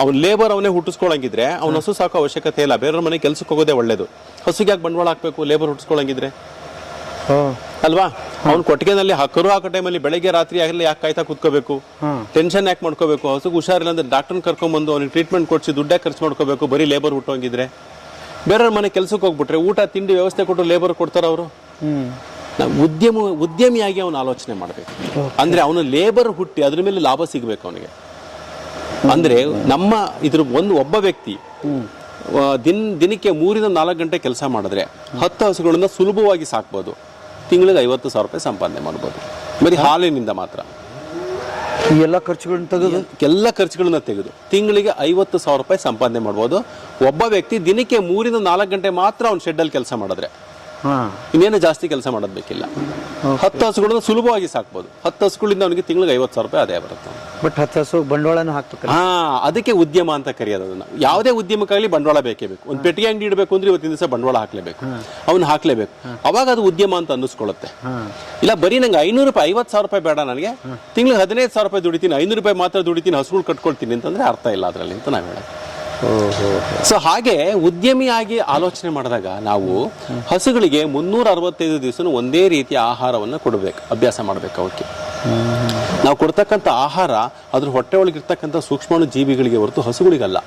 ಅವ್ನು ಲೇಬರ್ ಅವನೇ ಹುಟ್ಟಿಸ್ಕೊಳಂಗಿದ್ರೆ ಅವ್ನ ಹಸು ಸಾಕೋ ಅವಶ್ಯಕತೆ ಇಲ್ಲ, ಬೇರೆಯವ್ರ ಮನೆ ಕೆಲಸಕ್ಕೆ ಹೋಗೋದೇ ಒಳ್ಳೇದು. ಹಸುಗೆ ಯಾಕೆ ಬಂಡವಾಳ ಹಾಕ್ಬೇಕು ಲೇಬರ್ ಹುಟ್ಟಿಸ್ಕೊಳಂಗಿದ್ರೆ, ಅಲ್ವಾ? ಅವ್ನು ಕೊಟ್ಟಿಗೆನಲ್ಲಿ ಕರು ಹಾಕೋ ಟೈಮಲ್ಲಿ ಬೆಳಗ್ಗೆ ರಾತ್ರಿ ಆಗಲಿ ಯಾಕೆ ಕಾಯ್ತಾ ಕೂತ್ಕೋಬೇಕು, ಟೆನ್ಷನ್ ಯಾಕೆ ಮಾಡ್ಕೋಬೇಕು? ಹಸುಗೆ ಹುಷಾರಿಲ್ಲ ಅಂದ್ರೆ ಡಾಕ್ಟರ್ನ ಕರ್ಕೊಂಡ್ಬಂದು ಅವ್ನಿಗೆ ಟ್ರೀಟ್ಮೆಂಟ್ ಕೊಡಿಸಿ ದುಡ್ಡೇ ಖರ್ಚು ಮಾಡ್ಕೋಬೇಕು ಬರೀ ಲೇಬರ್ ಹುಟ್ಟೋಂಗಿದ್ರೆ. ಬೇರೆಯವ್ರ ಮನೆ ಕೆಲ್ಸಕ್ಕೆ ಹೋಗ್ಬಿಟ್ರೆ ಊಟ ತಿಂಡಿ ವ್ಯವಸ್ಥೆ ಕೊಟ್ಟು ಲೇಬರ್ ಕೊಡ್ತಾರ ಅವರು. ಉದ್ಯಮಿಯಾಗಿ ಅವನು ಆಲೋಚನೆ ಮಾಡ್ಬೇಕು. ಅಂದ್ರೆ ಅವನು ಲೇಬರ್ ಹುಟ್ಟಿ ಅದ್ರ ಮೇಲೆ ಲಾಭ ಸಿಗ್ಬೇಕು ಅವನಿಗೆ. ಅಂದ್ರೆ ನಮ್ಮ ಇದ್ರ ಒಬ್ಬ ವ್ಯಕ್ತಿ ದಿನಕ್ಕೆ 3 ರಿಂದ 4 ಗಂಟೆ ಕೆಲಸ ಮಾಡಿದ್ರೆ 10 ಹಸುಗಳನ್ನ ಸುಲಭವಾಗಿ ಸಾಕ್ಬೋದು. ತಿಂಗಳಿಗೆ 50,000 ರೂಪಾಯಿ ಸಂಪಾದನೆ ಮಾಡ್ಬೋದು, ಬರೀ ಹಾಲಿನಿಂದ ಮಾತ್ರ. ಎಲ್ಲ ಖರ್ಚುಗಳನ್ನ ತೆಗೆದು ತಿಂಗಳಿಗೆ 50,000 ರೂಪಾಯಿ ಸಂಪಾದನೆ ಮಾಡ್ಬೋದು ಒಬ್ಬ ವ್ಯಕ್ತಿ. ದಿನಕ್ಕೆ 3 ರಿಂದ 4 ಗಂಟೆ ಮಾತ್ರ ಅವ್ನು ಶೆಡ್ ಅಲ್ಲಿ ಕೆಲಸ ಮಾಡಿದ್ರೆ, ಇನ್ನೇನು ಜಾಸ್ತಿ ಕೆಲಸ ಮಾಡೋದ್ ಬೇಕಿಲ್ಲ. 10 ಹಸುಗಳನ್ನ ಸುಲಭವಾಗಿ ಸಾಕ್ಬೋದು. 10 ಹಸುಗಳಿಂದ ಅವನಿಗೆ ತಿಂಗಳಿಗೆ 50,000 ರೂಪಾಯಿ ಆದಾಯ ಬರುತ್ತೆ. ಬಟ್ 10 ಹಸು ಬಂಡವಾಳನೂ ಹಾಕ್ಬೇಕು. ಅದಕ್ಕೆ ಉದ್ಯಮ ಅಂತ ಕರೆಯೋದು ಅದನ್ನ. ಯಾವುದೇ ಉದ್ಯಮಕ್ಕಾಗಲಿ ಬಂಡವಾಳ ಬೇಕೇ ಬೇಕು. ಒಂದು ಪೆಟ್ಟಿಗೆ ಅಂಗಡಿ ಇಡಬೇಕು ಅಂದ್ರೆ ಇವತ್ತಿನ ದಿವಸ ಬಂಡವಾಳ ಹಾಕ್ಲೇಬೇಕು, ಅವ್ನು ಹಾಕ್ಲೇಬೇಕು. ಅವಾಗ ಅದು ಉದ್ಯಮ ಅಂತ ಅನ್ನಿಸ್ಕೊಳ್ಳುತ್ತೆ. ಇಲ್ಲ ಬರೀ ನಂಗೆ 500 ರೂಪಾಯಿ 50,000 ರೂಪಾಯಿ ಬೇಡ, ನನಗೆ ತಿಂಗಳಿಗೆ 15,000 ರೂಪಾಯಿ ದುಡಿತೀನಿ, 500 ರೂಪಾಯಿ ಮಾತ್ರ ದುಡಿತೀನಿ, ಹಸುಗಳು ಕಟ್ಕೊಳ್ತೀನಿ ಅಂತಂದ್ರೆ ಅರ್ಥ ಇಲ್ಲ ಅದರಲ್ಲಿ ಅಂತ ನಾವು ಹೇಳೋದು. ಸೊ ಹಾಗೆ ಉದ್ಯಮಿಯಾಗಿ ಆಲೋಚನೆ ಮಾಡಿದಾಗ ನಾವು ಹಸುಗಳಿಗೆ 365 ದಿವಸ ಒಂದೇ ರೀತಿಯ ಆಹಾರವನ್ನು ಕೊಡಬೇಕು, ಅಭ್ಯಾಸ ಮಾಡ್ಬೇಕು. ಅವಕ್ಕೆ ನಾವು ಕೊಡ್ತಕ್ಕಂಥ ಆಹಾರ ಅದ್ರ ಹೊಟ್ಟೆ ಒಳಗಿರ್ತಕ್ಕಂಥ ಸೂಕ್ಷ್ಮಾಣು ಜೀವಿಗಳಿಗೆ ಹೊರತು ಹಸುಗಳಿಗಲ್ಲ.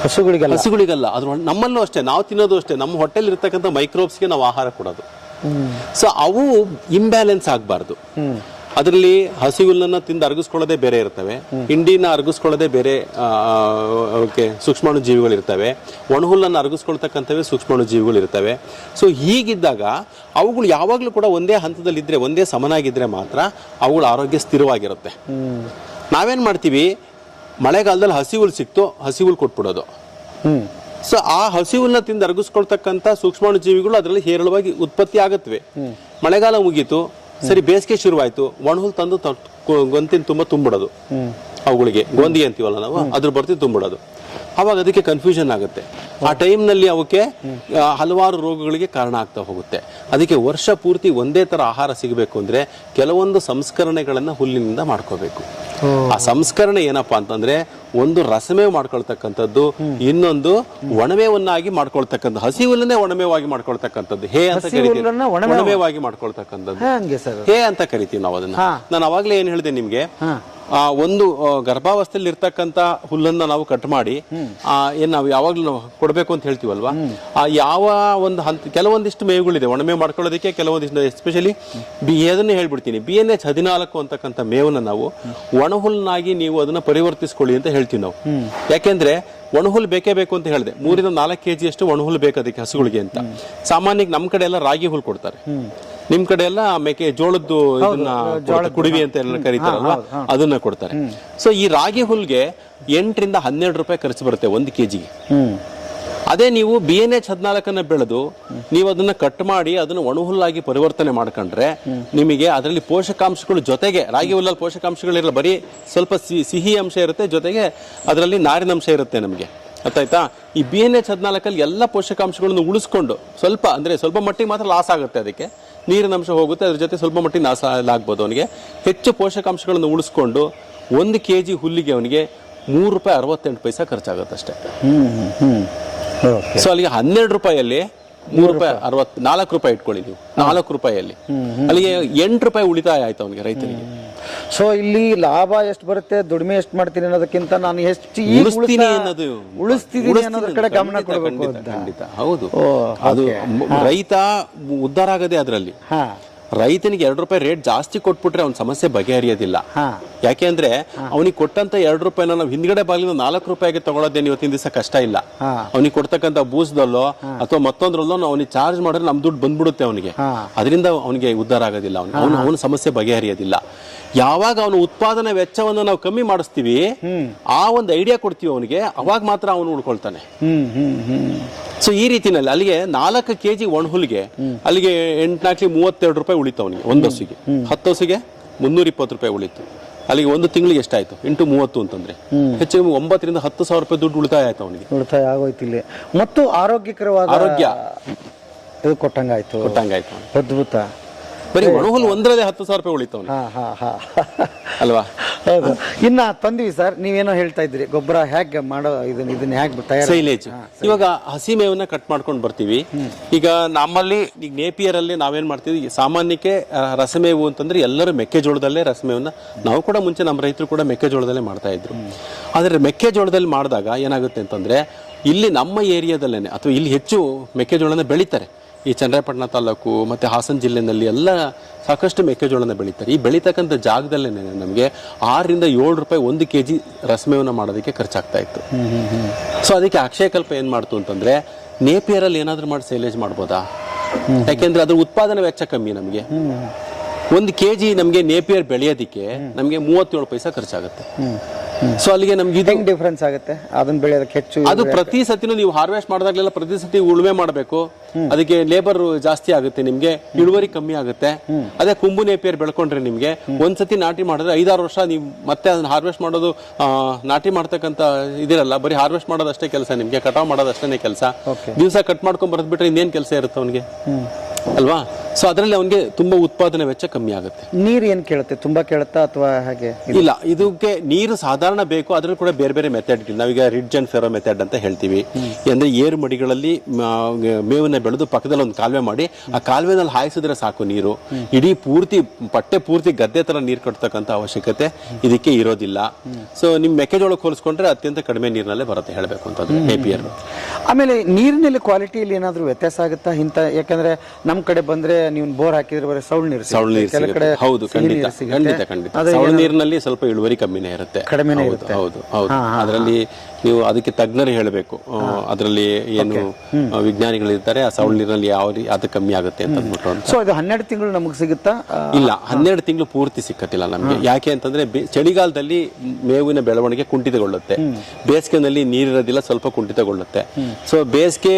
ಹಸುಗಳಿಗಲ್ಲ. ಅದ್ರ ನಮ್ಮಲ್ಲೂ ಅಷ್ಟೇ, ನಾವು ತಿನ್ನೋದು ಅಷ್ಟೇ, ನಮ್ಮ ಹೊಟ್ಟೆಲಿ ಇರ್ತಕ್ಕಂಥ ಮೈಕ್ರೋಬ್ಸ್ಗೆ ನಾವು ಆಹಾರ ಕೊಡೋದು. ಸೊ ಅವು ಇಂಬ್ಯಾಲೆನ್ಸ್ ಆಗಬಾರ್ದು. ಅದರಲ್ಲಿ ಹಸಿ ಹುಲ್ಲನ್ನ ತಿಂದು ಅರಗಿಸ್ಕೊಳ್ಳೋದೇ ಬೇರೆ ಇರ್ತವೆ, ಹಿಂಡಿನ ಅರಗಿಸ್ಕೊಳ್ಳೋದೇ ಬೇರೆ ಸೂಕ್ಷ್ಮಾಣು ಜೀವಿಗಳು ಇರ್ತವೆ, ಒಣಹುಲ್ಲನ್ನು ಅರಗಿಸ್ಕೊಳ್ತಕ್ಕಂಥವೇ ಸೂಕ್ಷ್ಮಾಣು ಜೀವಿಗಳು ಇರ್ತವೆ. ಸೊ ಹೀಗಿದ್ದಾಗ ಅವುಗಳು ಯಾವಾಗಲೂ ಕೂಡ ಒಂದೇ ಹಂತದಲ್ಲಿದ್ದರೆ, ಒಂದೇ ಸಮನಾಗಿದ್ದರೆ ಮಾತ್ರ ಅವುಗಳ ಆರೋಗ್ಯ ಸ್ಥಿರವಾಗಿರುತ್ತೆ. ನಾವೇನು ಮಾಡ್ತೀವಿ, ಮಳೆಗಾಲದಲ್ಲಿ ಹಸಿ ಹುಲ್ಲು ಸಿಕ್ತು, ಹಸಿ ಹುಲ್ಲು ಕೊಟ್ಬಿಡೋದು. ಸೊ ಆ ಹಸಿ ಹುಲ್ಲನ್ನ ತಿಂದು ಅರಗಿಸ್ಕೊಳ್ತಕ್ಕಂಥ ಸೂಕ್ಷ್ಮಾಣು ಜೀವಿಗಳು ಅದರಲ್ಲಿ ಹೇರಳವಾಗಿ ಉತ್ಪತ್ತಿ ಆಗುತ್ತವೆ. ಮಳೆಗಾಲ ಮುಗೀತು, ಸರಿ ಬೇಸಿಗೆ ಶುರುವಾಯಿತು, ಒಣಹುಲ್ ತಂದು ಗೊಂತಿನ ತುಂಬ ತುಂಬಿಡೋದು, ಅವುಗಳಿಗೆ ಗೊಂದಿ ಅಂತೀವಲ್ಲ ನಾವು, ಅದ್ರ ಬರ್ತಿ ತುಂಬಿಡೋದು. ಅವಾಗ ಅದಕ್ಕೆ ಕನ್ಫ್ಯೂಷನ್ ಆಗುತ್ತೆ. ಆ ಟೈಮ್ನಲ್ಲಿ ಅವಕ್ಕೆ ಹಲವಾರು ರೋಗಗಳಿಗೆ ಕಾರಣ ಆಗ್ತಾ ಹೋಗುತ್ತೆ. ಅದಕ್ಕೆ ವರ್ಷ ಪೂರ್ತಿ ಒಂದೇ ಥರ ಆಹಾರ ಸಿಗಬೇಕು ಅಂದರೆ ಕೆಲವೊಂದು ಸಂಸ್ಕರಣೆಗಳನ್ನು ಹುಲ್ಲಿನಿಂದ ಮಾಡ್ಕೋಬೇಕು. ಆ ಸಂಸ್ಕರಣೆ ಏನಪ್ಪಾ ಅಂತಂದ್ರೆ, ಒಂದು ರಸಮೇವು ಮಾಡ್ಕೊಳ್ತಕ್ಕಂಥದ್ದು, ಇನ್ನೊಂದು ಒಣಮೇವನ್ನಾಗಿ ಮಾಡ್ಕೊಳ್ತಕ್ಕಂಥ, ಹಸಿ ಹುಲ್ಲನ್ನೇ ಒಣಮೇವಾಗಿ ಮಾಡ್ಕೊಳ್ತಕ್ಕಂಥದ್ದು, ಹೇ ಅಂತ ಕರಿತೀವಿ, ಒಣಮೇವಾಗಿ ಮಾಡ್ಕೊಳ್ತಕ್ಕಂಥದ್ದು ಹೇ ಅಂತ ಕರಿತೀವಿ ನಾವು ಅದನ್ನ. ನಾನು ಅವಾಗಲೇ ಏನ್ ಹೇಳಿದೆ ನಿಮ್ಗೆ, ಒಂದು ಗರ್ಭಾವಸ್ಥೆಯಲ್ಲಿ ಇರ್ತಕ್ಕಂಥ ಹುಲ್ಲನ್ನ ನಾವು ಕಟ್ ಮಾಡಿ ಏನ್ ನಾವು ಯಾವಾಗ್ಲೂ ಕೊಡ್ಬೇಕು ಅಂತ ಹೇಳ್ತೀವಲ್ವಾ, ಯಾವ ಒಂದು ಹಂತ ಕೆಲವೊಂದಿಷ್ಟು ಮೇವುಗಳಿದೆ ಒಣಮೇವು ಮಾಡ್ಕೊಳ್ಳೋದಕ್ಕೆ, ಕೆಲವೊಂದಿಷ್ಟು ಎಸ್ಪೆಷಲಿ ಅದನ್ನೇ ಹೇಳ್ಬಿಡ್ತೀನಿ, BNH 14 ಅಂತಕ್ಕಂಥ ಮೇವನ್ನ ನಾವು ಒಣಹುಲ್ನಾಗಿ ನೀವು ಅದನ್ನ ಪರಿವರ್ತಿಸ್ಕೊಳ್ಳಿ ಅಂತ ಹೇಳ್ತೀವಿ ನಾವು. ಯಾಕೆಂದ್ರೆ ಒಣಹುಲ್ ಬೇಕೇ ಬೇಕು ಅಂತ ಹೇಳಿದೆ, 3 ರಿಂದ 4 kg ಅಷ್ಟು ಒಣಹುಲ್ ಬೇಕು ಅದಕ್ಕೆ ಹಸುಗಳಿಗೆ ಅಂತ. ಸಾಮಾನ್ಯಕ್ಕೆ ನಮ್ಮ ಕಡೆ ಎಲ್ಲ ರಾಗಿ ಹುಲ್ ಕೊಡ್ತಾರೆ, ನಿಮ್ ಕಡೆ ಎಲ್ಲ ಮೇಕೆ ಜೋಳದ್ದು ಕುಡಿವಿ ಅಂತ ಎಲ್ಲ ಕರೀತಾರಲ್ವಾ, ಅದನ್ನ ಕೊಡ್ತಾರೆ. ಸೊ ಈ ರಾಗಿ ಹುಲ್ಗೆ 8 ರಿಂದ 12 ರೂಪಾಯಿ ಖರ್ಚು ಬರುತ್ತೆ 1 kg. ಅದೇ ನೀವು BNH 14 ಬೆಳೆದು ನೀವು ಅದನ್ನ ಕಟ್ ಮಾಡಿ ಅದನ್ನ ಒಣಹುಲ್ಲಾಗಿ ಪರಿವರ್ತನೆ ಮಾಡ್ಕೊಂಡ್ರೆ ನಿಮಗೆ ಅದರಲ್ಲಿ ಪೋಷಕಾಂಶಗಳು ಜೊತೆಗೆ, ರಾಗಿ ಹುಲ್ಲಲ್ಲಿ ಪೋಷಕಾಂಶಗಳಿರಲ್ಲ, ಬರೀ ಸ್ವಲ್ಪ ಸಿಹಿ ಅಂಶ ಇರುತ್ತೆ, ಜೊತೆಗೆ ಅದರಲ್ಲಿ ನಾರಿನ ಅಂಶ ಇರುತ್ತೆ ನಮಗೆ. ಗೊತ್ತಾಯ್ತಾ? ಈ BNH 14 ಎಲ್ಲ ಪೋಷಕಾಂಶಗಳನ್ನು ಉಳಿಸ್ಕೊಂಡು ಸ್ವಲ್ಪ ಮಟ್ಟಿಗೆ ಮಾತ್ರ ಲಾಸ್ ಆಗುತ್ತೆ, ಅದಕ್ಕೆ ನೀರಿನ ಅಂಶ ಹೋಗುತ್ತೆ, ಅದ್ರ ಜೊತೆ ಸ್ವಲ್ಪ ಮಟ್ಟಿಗೆ ನಾಶ ಆಗ್ಬೋದು. ಅವನಿಗೆ ಹೆಚ್ಚು ಪೋಷಕಾಂಶಗಳನ್ನು ಉಳಿಸ್ಕೊಂಡು 1 kg ಹುಲ್ಲಿಗೆ ಅವನಿಗೆ ₹3.68 ಖರ್ಚಾಗುತ್ತೆ ಅಷ್ಟೇ. ಸೊ ಅಲ್ಲಿಗೆ 12 ರೂಪಾಯಲ್ಲಿ ₹3.64 ಇಟ್ಕೊಳ್ಳಿ ನೀವು, 4 ರೂಪಾಯಿಯಲ್ಲಿ ಅಲ್ಲಿಗೆ 8 ರೂಪಾಯಿ ಉಳಿತಾಯ ಆಯ್ತು ಅವನಿಗೆ, ರೈತನಿಗೆ. ಸೊ ಇಲ್ಲಿ ಲಾಭ ಎಷ್ಟು ಬರುತ್ತೆ, ದುಡಿಮೆ ಎಷ್ಟು ಮಾಡ್ತೀನಿ ಅನ್ನೋದಕ್ಕಿಂತ ನಾನು ಎಷ್ಟು ಉಳಿಸ್ತೀನಿ ಅನ್ನೋದ್ರ ಕಡೆ ಗಮನ ಕೊಡಬೇಕು. ಖಂಡಿತ ಹೌದು. ಅದು ರೈತ ಉದ್ಧಾರ ಆಗದೆ ಅದರಲ್ಲಿ. ರೈತನಿಗೆ 2 ರೂಪಾಯಿ ರೇಟ್ ಜಾಸ್ತಿ ಕೊಟ್ಬಿಟ್ರೆ ಅವ್ನ ಸಮಸ್ಯೆ ಬಗೆಹರಿಯೋದಿಲ್ಲ. ಯಾಕೆಂದ್ರೆ ಅವನಿಗೆ ಕೊಟ್ಟಂತ 2 ರೂಪಾಯಿನ ನಾವು ಹಿಂದ್ಗಡೆ ಬಾಗಿಲಿಂದ 4 ರೂಪಾಯಿಗೆ ತಗೊಳ್ಳೋದೇನು ಇವತ್ತಿನ ದಿವಸ ಕಷ್ಟ ಇಲ್ಲ. ಅವನಿಗೆ ಕೊಡ್ತಕ್ಕಂಥ ಬೂಸ್ದಲ್ಲೋ ಅಥವಾ ಮತ್ತೊಂದ್ರಲ್ಲೋ ಅವನಿಗೆ ಚಾರ್ಜ್ ಮಾಡಿದ್ರೆ ನಮ್ ದುಡ್ಡು ಬಂದ್ಬಿಡುತ್ತೆ ಅವನಿಗೆ. ಅದರಿಂದ ಅವನಿಗೆ ಉದ್ಧಾರ ಆಗೋದಿಲ್ಲ, ಅವನ ಸಮಸ್ಯೆ ಬಗೆಹರಿಯೋದಿಲ್ಲ. ಯಾವಾಗ ಅವನು ಉತ್ಪಾದನಾ ವೆಚ್ಚವನ್ನು ನಾವು ಕಮ್ಮಿ ಮಾಡಿಸ್ತೀವಿ, ಆ ಒಂದು ಐಡಿಯಾ ಕೊಡ್ತೀವಿ ಅವನಿಗೆ, ಅವಾಗ ಮಾತ್ರ ಅವನು ಉಳ್ಕೊಳ್ತಾನೆ. ಸೊ ಈ ರೀತಿನಲ್ಲಿ ಅಲ್ಲಿಗೆ 4 kg ಒಣಹುಲ್ಗೆ ಅಲ್ಲಿಗೆ 8×4 32 ರೂಪಾಯಿ ಉಳಿತು ಅವನಿಗೆ ಒಂದು ಹಸುಗೆ. 10 ಹಸುಗೆ 320 ರೂಪಾಯಿ ಉಳಿತು. ಅಲ್ಲಿಗೆ ಒಂದು ತಿಂಗಳಿಗೆ ಎಷ್ಟಾಯ್ತು, 8×30 ಅಂತಂದ್ರೆ ಹೆಚ್ಚು 9 ರಿಂದ 10 ಸಾವಿರ ರೂಪಾಯಿ ದುಡ್ಡು ಉಳಿತಾಯ ಆಯ್ತು ಅವನಿಗೆ. ಉಳಿತಾಯ ಆಗೋಯ್ತು ಇಲ್ಲಿ, ಮತ್ತು ಆರೋಗ್ಯಕರವಾದ ಆರೋಗ್ಯ ಕೊಟ್ಟಂಗಾಯ್ತು. ಅದ್ಭುತ. ಬರೀ ಒಣಹುಲ್ ಒಂದರಲ್ಲೇ 10,000 ರೂಪಾಯಿ ಉಳಿತವನು ಅಲ್ವಾ? ಹೌದು. ಇನ್ನ ತಂದಿವಿ ಸರ್, ನೀವೇನೋ ಹೇಳ್ತಾ ಇದ್ರಿ, ಗೊಬ್ಬರ ಹೇಗೆ ಮಾಡೋ ಇದನ್ನ ಹೇಗೆ ತಯಾರು, ಸೈಲೇಜ್. ಇವಾಗ ಹಸಿ ಮೇವನ್ನ ಕಟ್ ಮಾಡ್ಕೊಂಡು ಬರ್ತೀವಿ. ಈಗ ನಮ್ಮಲ್ಲಿ ಈಗ ನೇಪಿಯರ್ ಅಲ್ಲಿ ನಾವೇನ್ ಮಾಡ್ತೀವಿ, ಸಾಮಾನ್ಯಕ್ಕೆ ರಸಮೇವು ಅಂತಂದ್ರೆ ಎಲ್ಲರೂ ಮೆಕ್ಕೆಜೋಳದಲ್ಲೇ ರಸಮೇವನ್ನ, ನಾವು ಕೂಡ ಮುಂಚೆ ನಮ್ಮ ರೈತರು ಕೂಡ ಮೆಕ್ಕೆಜೋಳದಲ್ಲೇ ಮಾಡ್ತಾ ಇದ್ರು. ಆದ್ರೆ ಮೆಕ್ಕೆಜೋಳದಲ್ಲಿ ಮಾಡಿದಾಗ ಏನಾಗುತ್ತೆ ಅಂತಂದ್ರೆ, ಇಲ್ಲಿ ನಮ್ಮ ಏರಿಯಾದಲ್ಲೇನೆ ಅಥವಾ ಇಲ್ಲಿ ಹೆಚ್ಚು ಮೆಕ್ಕೆಜೋಳನ ಬೆಳೀತಾರೆ. ಈ ಚನ್ನರಾಯಪಟ್ಟಣ ತಾಲೂಕು ಮತ್ತು ಹಾಸನ ಜಿಲ್ಲೆಯಲ್ಲಿ ಎಲ್ಲ ಸಾಕಷ್ಟು ಮೆಕ್ಕೆಜೋಳನ ಬೆಳೀತಾರೆ. ಈ ಬೆಳೀತಕ್ಕಂಥ ಜಾಗದಲ್ಲೇ ನಮಗೆ 6 ರಿಂದ 7 ರೂಪಾಯಿ 1 kg ರಸಮೇವನ್ನ ಮಾಡೋದಕ್ಕೆ ಖರ್ಚಾಗ್ತಾ ಇತ್ತು. ಸೊ ಅದಕ್ಕೆ ಅಕ್ಷಯಕಲ್ಪ ಏನು ಮಾಡ್ತು ಅಂತಂದರೆ, ನೇಪಿಯರಲ್ಲಿ ಏನಾದರೂ ಮಾಡಿ ಸೈಲೇಜ್ ಮಾಡ್ಬೋದಾ? ಯಾಕೆಂದರೆ ಅದ್ರ ಉತ್ಪಾದನಾ ವೆಚ್ಚ ಕಮ್ಮಿ. ನಮಗೆ 1 kg ನಮಗೆ ನೇಪಿಯರ್ ಬೆಳೆಯೋದಕ್ಕೆ ನಮಗೆ 37 ಪೈಸೆ ಖರ್ಚಾಗುತ್ತೆ. ಸೊ ಅಲ್ಲಿಗೆ ನಮ್ಗೆ ಇದು ಡಿಫರೆನ್ಸ್ ಆಗುತ್ತೆ ಅದನ್ನ ಬೆಳೆಯೋದಕ್ಕೆ ಹೆಚ್ಚು. ಅದು ಪ್ರತಿ ಸತಿನೂ ನೀವು ಹಾರ್ವೆಸ್ಟ್ ಮಾಡಿದಾಗಲೆಲ್ಲ ಪ್ರತಿ ಸತಿ ಉಳುಮೆ ಮಾಡಬೇಕು, ಅದಕ್ಕೆ ಲೇಬರ್ ಜಾಸ್ತಿ ಆಗುತ್ತೆ, ನಿಮ್ಗೆ ಇಳುವರಿ ಕಮ್ಮಿ ಆಗುತ್ತೆ. ಅದೇ ಕುಂಬು ನೇಪಿಯರ್ ಬೆಳ್ಕೊಂಡ್ರೆ ನಿಮ್ಗೆ ಒಂದ್ಸತಿ ನಾಟಿ ಮಾಡಿದ್ರೆ 5-6 ವರ್ಷ ನೀವು ಮತ್ತೆ ಅದನ್ನ ಹಾರ್ವೆಸ್ಟ್ ಮಾಡೋದು, ನಾಟಿ ಮಾಡ್ತಕ್ಕಂಥ ಇದಿರಲ್ಲ, ಬರೀ ಹಾರ್ವೆಸ್ಟ್ ಮಾಡೋದಷ್ಟೇ ಕೆಲಸ, ನಿಮ್ಗೆ ಕಟಾವ್ ಮಾಡೋದಷ್ಟೇ ಕೆಲಸ. ದಿವಸ ಕಟ್ ಮಾಡ್ಕೊಂಡ್ ಬರೆದ್ಬಿಟ್ರೆ ಇನ್ನೇನ್ ಕೆಲಸ ಇರುತ್ತೆ ಅವನಿಗೆ ಅಲ್ವಾ? ಸೊ ಅದರಲ್ಲಿ ಅವನಿಗೆ ತುಂಬಾ ಉತ್ಪಾದನೆ ವೆಚ್ಚ ಕಮ್ಮಿ ಆಗುತ್ತೆ. ನೀರು ಏನ್ ಕೇಳುತ್ತೆ, ತುಂಬಾ ಕೇಳುತ್ತಾ ಅಥವಾ ಹಾಗೆ? ಇಲ್ಲ, ಇದಕ್ಕೆ ನೀರು ಸಾಧಾರಣ ಬೇಕು. ಅದ್ರಲ್ಲಿ ಕೂಡ ಬೇರೆ ಬೇರೆ ಮೆಥಡ್, ನಾವೀಗ ರಿಡ್ಜ್ ಅಂಡ್ ಫೆರೋ ಮೆಥಡ್ ಅಂತ ಹೇಳ್ತೀವಿ. ಅಂದ್ರೆ ಏರು ಮಡಿಗಳಲ್ಲಿ ಮೇವನ್ನ ಬೆಳೆದು ಪಕ್ಕದಲ್ಲಿ ಒಂದು ಕಾಲುವೆ ಮಾಡಿ ಆ ಕಾಲುವೆನಲ್ಲಿ ಹಾಯಿಸಿದ್ರೆ ಸಾಕು ನೀರು. ಇಡೀ ಪಟ್ಟೆ ಪೂರ್ತಿ ಗದ್ದೆ ತರ ನೀರು ಕಟ್ತಕ್ಕಂಥ ಅವಶ್ಯಕತೆ ಇದಕ್ಕೆ ಇರೋದಿಲ್ಲ. ಸೊ ನಿಮ್ ಮೆಕ್ಕೆಜೋಳಕ್ಕೆ ಹೋಲಿಸ್ಕೊಂಡ್ರೆ ಅತ್ಯಂತ ಕಡಿಮೆ ನೀರಿನಲ್ಲೇ ಬರುತ್ತೆ ಹೇಳಬೇಕು ಅಂತಂದ್ರೆ ನೇಪಿಯರ್. ಆಮೇಲೆ ನೀರಿನಲ್ಲಿ ಕ್ವಾಲಿಟಿಯಲ್ಲಿ ಏನಾದ್ರೂ ವ್ಯತ್ಯಾಸ ಆಗುತ್ತಾ ಇಂತ? ಯಾಕಂದ್ರೆ ನಮ್ ಕಡೆ ಬಂದ್ರೆ ನೀವು ಬೋರ್ ಹಾಕಿದ್ರೆ ಬರೀ ಸೌಳ್ ನೀರು ಸೌಳು ನೀರು ಕೆಲ ಕಡೆ ಸಿಗುತ್ತೆ. ಹೌದು, ಸಿಹಿ ಖಂಡಿತ ನೀರು ಸಿಗುತ್ತೆ. ಖಂಡಿತ ಖಂಡಿತ ಅದು ಸೌಳು ನೀರಿನಲ್ಲಿ ಸ್ವಲ್ಪ ಇಳುವರಿ ಕಮ್ಮಿನೇ ಇರುತ್ತೆ. ಕಡಿಮೆನೇ ಹೌದು, ಇರುತ್ತೆ. ಹೌದು ಹೌದು ಅದರಲ್ಲಿ ನೀವು ಅದಕ್ಕೆ ತಜ್ಞರು ಹೇಳಬೇಕು. ಅದರಲ್ಲಿ ಏನು ವಿಜ್ಞಾನಿಗಳಿರ್ತಾರೆ, ಆ ಸೌಳು ನೀರಿನಲ್ಲಿ ಯಾವ ಅದು ಕಮ್ಮಿ ಆಗುತ್ತೆ ಅಂತ ಅಂದ್ಬಿಟ್ಟು ಅಂತ. ಸೊ ಇದು 12 ತಿಂಗಳು ನಮಗೆ ಸಿಗುತ್ತಾ? ಇಲ್ಲ, 12 ತಿಂಗಳು ಪೂರ್ತಿ ಸಿಕ್ಕತ್ತಿಲ್ಲ ನಮಗೆ. ಯಾಕೆ ಅಂತಂದ್ರೆ ಚಳಿಗಾಲದಲ್ಲಿ ಮೇವಿನ ಬೆಳವಣಿಗೆ ಕುಂಠಿತಗೊಳ್ಳುತ್ತೆ, ಬೇಸಿಗೆನಲ್ಲಿ ನೀರಿರೋದಿಲ್ಲ, ಸ್ವಲ್ಪ ಕುಂಠಿತಗೊಳ್ಳುತ್ತೆ. ಸೊ ಬೇಸಿಗೆ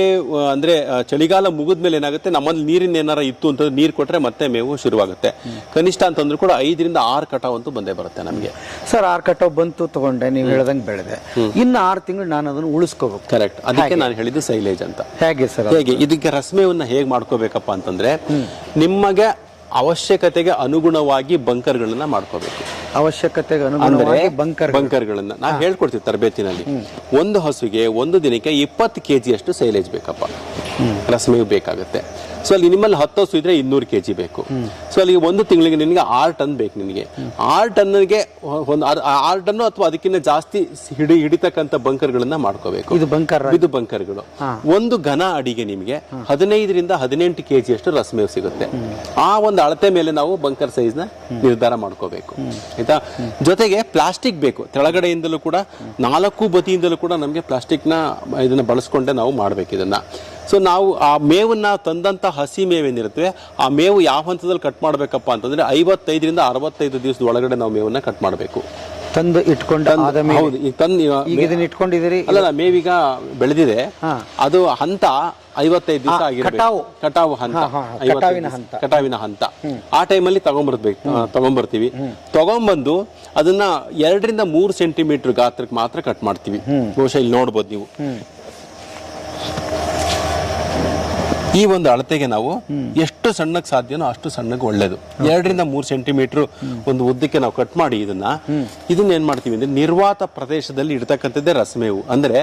ಅಂದ್ರೆ ಚಳಿಗಾಲ ಮುಗಿದ್ಮೇಲೆ ಏನಾಗುತ್ತೆ, ನಮ್ಮಲ್ಲಿ ನೀರಿನ ಏನಾರ ಇತ್ತು ಅಂತ ನೀರು ಕೊಟ್ರೆ ಮತ್ತೆ ಮೇವು ಶುರುವಾಗುತ್ತೆ. ಕನಿಷ್ಠ ಅಂತಂದ್ರೂ ಕೂಡ 5 ರಿಂದ 6 ಕಟಾವ್ ಅಂತೂ ಬಂದೇ ಬರುತ್ತೆ ನಮಗೆ. ಸರ್ 6 ಕಟಾವ್ ಬಂತು ತಗೊಂಡೆ, ನೀವು ಹೇಳ್ದಂಗೆ ಬೆಳೆದೆ, ಇನ್ನು 6 ತಿಂಗಳು ನಾನು ಅದನ್ನು ಉಳಿಸ್ಕೋಬೇಕು. ಕರೆಕ್ಟ್, ಅದಕ್ಕೆ ನಾನು ಹೇಳಿದ್ದು ಸೈಲೇಜ್ ಅಂತ. ಹೇಗೆ ಸರ್? ಹೇಗೆ ಇದಕ್ಕೆ ರಸಮೇವನ್ನ ಹೇಗೆ ಮಾಡ್ಕೋಬೇಕಪ್ಪ ಅಂತಂದ್ರೆ, ನಿಮಗೆ ಅವಶ್ಯಕತೆಗೆ ಅನುಗುಣವಾಗಿ ಬಂಕರ್ಗಳನ್ನ ಮಾಡ್ಕೋಬೇಕು. ಅವಶ್ಯಕತೆಗೆ ಅನುಗುಣವಾಗಿ ಬಂಕರ್ಗಳನ್ನ ನಾವು ಹೇಳ್ಕೊಡ್ತೀವಿ ತರಬೇತಿನಲ್ಲಿ. ಒಂದು ಹಸುಗೆ ಒಂದು ದಿನಕ್ಕೆ 20 kg ಅಷ್ಟು ಸೈಲೇಜ್ ಬೇಕಪ್ಪ, ರಸಮೇವು ಬೇಕಾಗುತ್ತೆ. ಸೊ ಅಲ್ಲಿ ನಿಮ್ಮಲ್ಲಿ 10 ಹಸು ಇದ್ರೆ 200 kg ಬೇಕು. ಸೊ ಅಲ್ಲಿ ಒಂದು ತಿಂಗಳಿಗೆ ನಿನಗೆ 6 ಟನ್ ಬೇಕು. ನಿನಗೆ 6 ಟನ್ಗೆ ಒಂದು 6 ಟನ್ ಅಥವಾ ಅದಕ್ಕಿಂತ ಜಾಸ್ತಿ ಹಿಡಿತಕ್ಕಂಥ ಬಂಕರ್ಗಳನ್ನ ಮಾಡ್ಕೋಬೇಕು. ಇದು ಬಂಕರ್ಗಳು. ಒಂದು ಘನ ಅಡಿಗೆ ನಿಮಗೆ 15 ರಿಂದ 18 kg ಅಷ್ಟು ರಸಮೇವು ಸಿಗುತ್ತೆ. ಆ ಒಂದು ಅಳತೆ ಮೇಲೆ ನಾವು ಬಂಕರ್ ಸೈಜ್ ನ ನಿರ್ಧಾರ ಮಾಡ್ಕೋಬೇಕು, ಆಯ್ತಾ. ಜೊತೆಗೆ ಪ್ಲಾಸ್ಟಿಕ್ ಬೇಕು ತೆಳಗಡೆಯಿಂದಲೂ ಕೂಡ, 4 ಬದಿಯಿಂದಲೂ ಕೂಡ ನಮಗೆ ಪ್ಲಾಸ್ಟಿಕ್ ನ ಇದನ್ನ ಬಳಸ್ಕೊಂಡೆ ನಾವು ಮಾಡ್ಬೇಕು ಇದನ್ನ. ಸೊ ನಾವು ಆ ಮೇವನ್ನ ತಂದಂತ ಹಸಿ ಮೇವೇನಿರುತ್ತವೆ, ಆ ಮೇವು ಯಾವ ಹಂತದಲ್ಲಿ ಕಟ್ ಮಾಡ್ಬೇಕಪ್ಪ ಅಂತಂದ್ರೆ 55 ರಿಂದ 65 ದಿವಸದ ಒಳಗಡೆ ನಾವು ಮೇವನ್ನ ಕಟ್ ಮಾಡಬೇಕು. ತಂದು ಇಟ್ಕೊಂಡು ಹೌದು, ಈಗ ತಂದು ಇಟ್ಕೊಂಡಿದ್ದೀರಿ. ಅಲ್ಲ, ಮೇವೀಗ ಬೆಳೆದಿದೆ, ಅದು ಹಂತ 55 ದಿವಸ ಆಗಿರ್ಬೇಕು. ಕಟಾವು ಹಂತ, ಕಟಾವಿನ ಹಂತ. ಆ ಟೈಮಲ್ಲಿ ತಗೊಂಡ್ಬರ್ತೀವಿ. ತಗೊಂಡ್ಬಂದು ಅದನ್ನ 2 ರಿಂದ 3 ಸೆಂಟಿಮೀಟರ್ ಗಾತ್ರಕ್ಕೆ ಮಾತ್ರ ಕಟ್ ಮಾಡ್ತೀವಿ. ಬಹುಶಃ ಇಲ್ಲಿ ನೋಡ್ಬೋದು ನೀವು. ಈ ಒಂದು ಅಳತೆಗೆ ನಾವು ಎಷ್ಟು ಸಣ್ಣಕ್ಕೆ ಸಾಧ್ಯನೋ ಅಷ್ಟು ಸಣ್ಣಗೆ ಒಳ್ಳೇದು. 2 ರಿಂದ 3 ಸೆಂಟಿಮೀಟರ್ ಒಂದು ಉದ್ದಕ್ಕೆ ನಾವು ಕಟ್ ಮಾಡಿ ಇದನ್ನ ಏನ್ ಮಾಡ್ತೀವಿ ಅಂದ್ರೆ, ನಿರ್ವಾತ ಪ್ರದೇಶದಲ್ಲಿ ಇಡ್ತಕ್ಕಂಥದ್ದೇ ರಸಮೇವು. ಅಂದ್ರೆ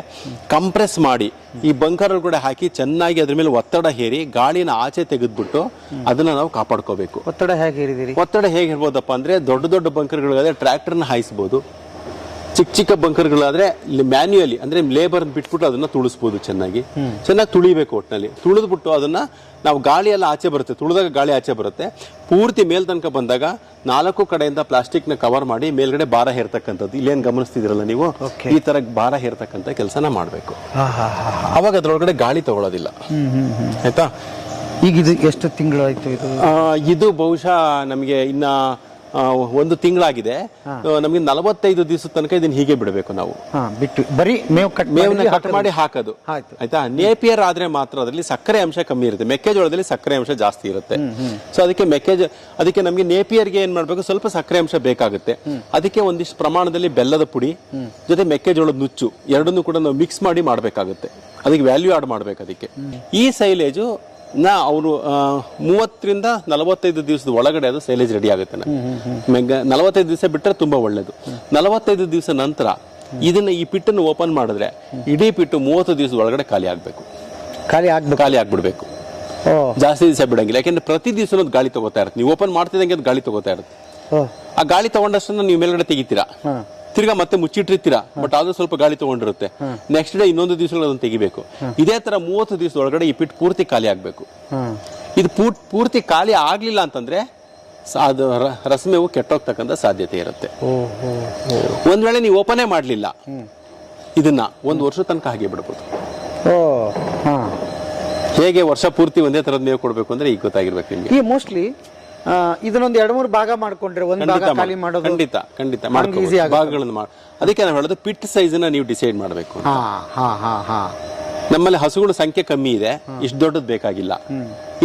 ಕಂಪ್ರೆಸ್ ಮಾಡಿ ಈ ಬಂಕರ್ ಒಳಗಡೆ ಹಾಕಿ ಚೆನ್ನಾಗಿ ಅದ್ರ ಮೇಲೆ ಒತ್ತಡ ಹೇರಿ ಗಾಳಿನ ಆಚೆ ತೆಗೆದ್ಬಿಟ್ಟು ಅದನ್ನ ನಾವು ಕಾಪಾಡ್ಕೋಬೇಕು. ಒತ್ತಡ ಹೇಗೆ ಹೇರಿದಿರಿ? ಒತ್ತಡ ಹೇಗೆ ಇರ್ಬೋದಪ್ಪ ಅಂದ್ರೆ, ದೊಡ್ಡ ಬಂಕರ್ಗಳಾದ್ರೆ ಟ್ರ್ಯಾಕ್ಟರ್ನ ಹಾಯಿಸಬಹುದು. ಚಿಕ್ಕ ಬಂಕರ್ಗಳಾದ್ರೆ ಮ್ಯಾನ್ಯುಯಲಿ ಅಂದ್ರೆ ಲೇಬರ್ ಬಿಟ್ಬಿಟ್ಟು ಅದನ್ನ ತುಳಿಸ್ಬೋದು. ಚೆನ್ನಾಗಿ ತುಳಿಬೇಕು. ಒಟ್ಟಿನಲ್ಲಿ ತುಳಿದ್ಬಿಟ್ಟು ಅದನ್ನ ನಾವು ಗಾಳಿ ಎಲ್ಲ ಆಚೆ ಬರುತ್ತೆ, ತುಳಿದಾಗ ಗಾಳಿ ಆಚೆ ಬರುತ್ತೆ. ಪೂರ್ತಿ ಮೇಲ್ ತನಕ ಬಂದಾಗ 4 ಕಡೆಯಿಂದ ಪ್ಲಾಸ್ಟಿಕ್ ನ ಕವರ್ ಮಾಡಿ ಮೇಲ್ಗಡೆ ಭಾರ ಹೇರ್ತಕ್ಕಂಥದ್ದು. ಇಲ್ಲೇನ್ ಗಮನಿಸ್ತಿದ್ರಲ್ಲ ನೀವು, ಈ ತರ ಭಾರ ಹೇರ್ತಕ್ಕಂಥ ಕೆಲಸನ ಮಾಡ್ಬೇಕು. ಅವಾಗ ಅದ್ರೊಳಗಡೆ ಗಾಳಿ ತಗೊಳ್ಳೋದಿಲ್ಲ, ಆಯ್ತಾ. ಈಗ ಇದು ಎಷ್ಟು ತಿಂಗಳು ಆಯ್ತು ಇದು? ಇದು ಬಹುಶಃ ನಮಗೆ ಇನ್ನ 1 ತಿಂಗಳಾಗಿದೆ. ನಮಗೆ 45 ದಿವಸದ ತನಕ ಇದನ್ನ ಹೀಗೆ ಬಿಡಬೇಕು ನಾವು. ಬಿಟ್ಟು ಬರೀ ಮೇವನ್ನ ಕಟ್ ಮಾಡಿ ಹಾಕೋದು, ಆಯ್ತಾ. ನೇಪಿಯರ್ ಆದ್ರೆ ಮಾತ್ರ ಅದರಲ್ಲಿ ಸಕ್ಕರೆ ಅಂಶ ಕಮ್ಮಿ ಇರುತ್ತೆ, ಮೆಕ್ಕೆಜೋಳದಲ್ಲಿ ಸಕ್ಕರೆ ಅಂಶ ಜಾಸ್ತಿ ಇರುತ್ತೆ. ಸೊ ಅದಕ್ಕೆ ನಮಗೆ ನೇಪಿಯರ್ಗೆ ಏನ್ ಮಾಡ್ಬೇಕು, ಸ್ವಲ್ಪ ಸಕ್ಕರೆ ಅಂಶ ಬೇಕಾಗುತ್ತೆ. ಅದಕ್ಕೆ ಒಂದಿಷ್ಟು ಪ್ರಮಾಣದಲ್ಲಿ ಬೆಲ್ಲದ ಪುಡಿ ಜೊತೆ ಮೆಕ್ಕೆಜೋಳದ ನುಚ್ಚು ಎರಡನ್ನೂ ಕೂಡ ನಾವು ಮಿಕ್ಸ್ ಮಾಡಿ ಮಾಡ್ಬೇಕಾಗುತ್ತೆ. ಅದಕ್ಕೆ ವ್ಯಾಲ್ಯೂ ಆಡ್ ಮಾಡ್ಬೇಕು. ಅದಕ್ಕೆ ಈ ಸೈಲೇಜು ಅವರು 30 ರಿಂದ 45 ದಿವಸದ ಒಳಗಡೆ ಅದು ಸೈಲೇಜ್ ರೆಡಿ ಆಗುತ್ತೆ. 45 ದಿವಸ ಬಿಟ್ಟರೆ ತುಂಬಾ ಒಳ್ಳೇದು. 45 ದಿವಸ ನಂತರ ಈ ಪಿಟ್ಟನ್ನು ಓಪನ್ ಮಾಡಿದ್ರೆ ಇಡೀ ಪಿಟ್ಟು 30 ದಿವಸದ ಒಳಗಡೆ ಖಾಲಿ ಆಗ್ಬಿಡ್ಬೇಕು. ಜಾಸ್ತಿ ದಿವಸ ಬಿಡಂಗಿಲ್ಲ, ಯಾಕೆಂದ್ರೆ ಪ್ರತಿ ದಿವಸ ಗಾಳಿ ತಗೋತಾ ಇರುತ್ತೆ. ನೀವು ಓಪನ್ ಮಾಡ್ತಿದ್ದಂಗೆ ಅದು ಗಾಳಿ ತಗೋತಾ ಇರುತ್ತೆ. ಆ ಗಾಳಿ ತಗೊಂಡಷ್ಟನ್ನು ನೀವು ಮೇಲ್ಗಡೆ ತೆಗಿತೀರಾ, ತಿರ್ಗಾ ಮತ್ತೆ ಮುಚ್ಚಿಟ್ಟಿರ್ತೀರಾ, ಬಟ್ ಆದ್ರೂ ಸ್ವಲ್ಪ ಗಾಳಿ ತಗೊಂಡಿರುತ್ತೆ. ನೆಕ್ಸ್ಟ್ ಡೇ ಇನ್ನೊಂದು ದಿವಸ ಅದನ್ನ ತೆಗಿಬೇಕು. ಇದೇ ತರ 30 ದಿವಸದ ಒಳಗಡೆ ಈ ಪಿಟ್ ಪೂರ್ತಿ ಖಾಲಿ ಆಗ್ಬೇಕು. ಇದು ಪೂರ್ತಿ ಖಾಲಿ ಆಗ್ಲಿಲ್ಲ ಅಂತಂದ್ರೆ ಅದು ರಸಮೇವು ಕೆಟ್ಟೋಗ್ತಕ್ಕಂಥ ಸಾಧ್ಯತೆ ಇರುತ್ತೆ. ಒಂದ್ ವೇಳೆ ನೀವು ಓಪನೇ ಮಾಡ್ಲಿಲ್ಲ ಇದನ್ನ 1 ವರ್ಷ ತನಕ ಹಾಗೆ ಬಿಡ್ಬೋದು. ಹೇಗೆ ವರ್ಷ ಪೂರ್ತಿ ಒಂದೇ ತರದ ಮೇವು ಕೊಡ್ಬೇಕು ಅಂದ್ರೆ ಈಗ ಗೊತ್ತಾಗಿರ್ಬೇಕು ನಿಮ್ಗೆ. ಮೋಸ್ಟ್ಲಿ ಇದನ್ನೊಂದು 2-3 ಭಾಗ ಮಾಡ್ಕೊಂಡ್ರೆ ಒಂದು ಭಾಗ ಖಾಲಿ ಮಾಡೋದು ಖಂಡಿತ ಭಾಗಗಳನ್ನು ಮಾಡಿ. ಅದಕ್ಕೆ ನಾವು ಹೇಳೋದು ಪಿಟ್ ಸೈಜ್ ನ ನೀವು ಡಿಸೈಡ್ ಮಾಡಬೇಕು. ನಮ್ಮಲ್ಲಿ ಹಸುಗಳ ಸಂಖ್ಯೆ ಕಮ್ಮಿ ಇದೆ, ಇಷ್ಟು ದೊಡ್ಡದು ಬೇಕಾಗಿಲ್ಲ.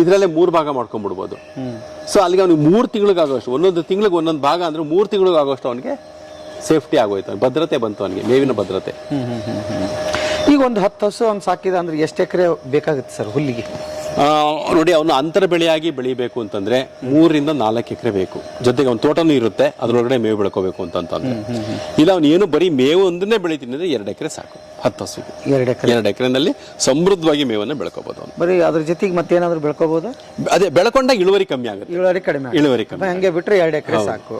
ಇದ್ರಲ್ಲೇ 3 ಭಾಗ ಮಾಡ್ಕೊಂಡ್ಬಿಡ್ಬೋದು. ಸೊ ಅಲ್ಲಿಗೆ ಅವ್ನಿಗೆ 3 ತಿಂಗಳಿಗಾಗೋಷ್ಟು, ಒಂದೊಂದು ತಿಂಗಳಿಗೆ ಒಂದೊಂದು ಭಾಗ ಅಂದ್ರೆ 3 ತಿಂಗಳಿಗಾಗೋಷ್ಟು ಅವನಿಗೆ ಸೇಫ್ಟಿ ಆಗೋಯ್ತು, ಭದ್ರತೆ ಬಂತು ಅವನಿಗೆ, ಮೇವಿನ ಭದ್ರತೆ. ಈಗ ಒಂದು 10 ಹಸು ಅವ್ನು ಸಾಕಿದ ಅಂದ್ರೆ ಎಷ್ಟು ಎಕರೆ ಬೇಕಾಗುತ್ತೆ ಸರ್ ಹುಲ್ಲಿಗೆ? ನೋಡಿ, ಅವನು ಅಂತರ ಬೆಳೆಯಾಗಿ ಬೆಳಿಬೇಕು ಅಂತಂದ್ರೆ 3 ರಿಂದ 4 ಎಕರೆ ಬೇಕು. ಜೊತೆಗೆ ಅವ್ನ ತೋಟನೂ ಇರುತ್ತೆ, ಅದ್ರೊಳಗಡೆ ಮೇವು ಬೆಳ್ಕೋಬೇಕು ಅಂತಂದ್ರೆ. ಇಲ್ಲ ಅವ್ನು ಏನು ಬರೀ ಮೇವು ಒಂದನ್ನೇ ಬೆಳಿತೀನಿ ಅಂದ್ರೆ 2 ಎಕರೆ ಸಾಕು 10 ಹಸುಗೆ. 2 ಎಕರೆನಲ್ಲಿ ಸಮೃದ್ಧವಾಗಿ ಮೇವನ್ನ ಬೆಳ್ಕೋಬಹುದು ಅವನು. ಬರೀ ಅದ್ರ ಜೊತೆಗೆ ಮತ್ತೇನಾದ್ರು ಬೆಳ್ಕೋಬಹುದು? ಅದೇ ಬೆಳ್ಕೊಂಡಾಗ ಇಳುವರಿ ಕಮ್ಮಿ ಆಗುತ್ತೆ. ಇಳುವರಿ ಕಮ್ಮಿ ಹಂಗೆ ಬಿಟ್ರೆ 2 ಎಕರೆ ಸಾಕು.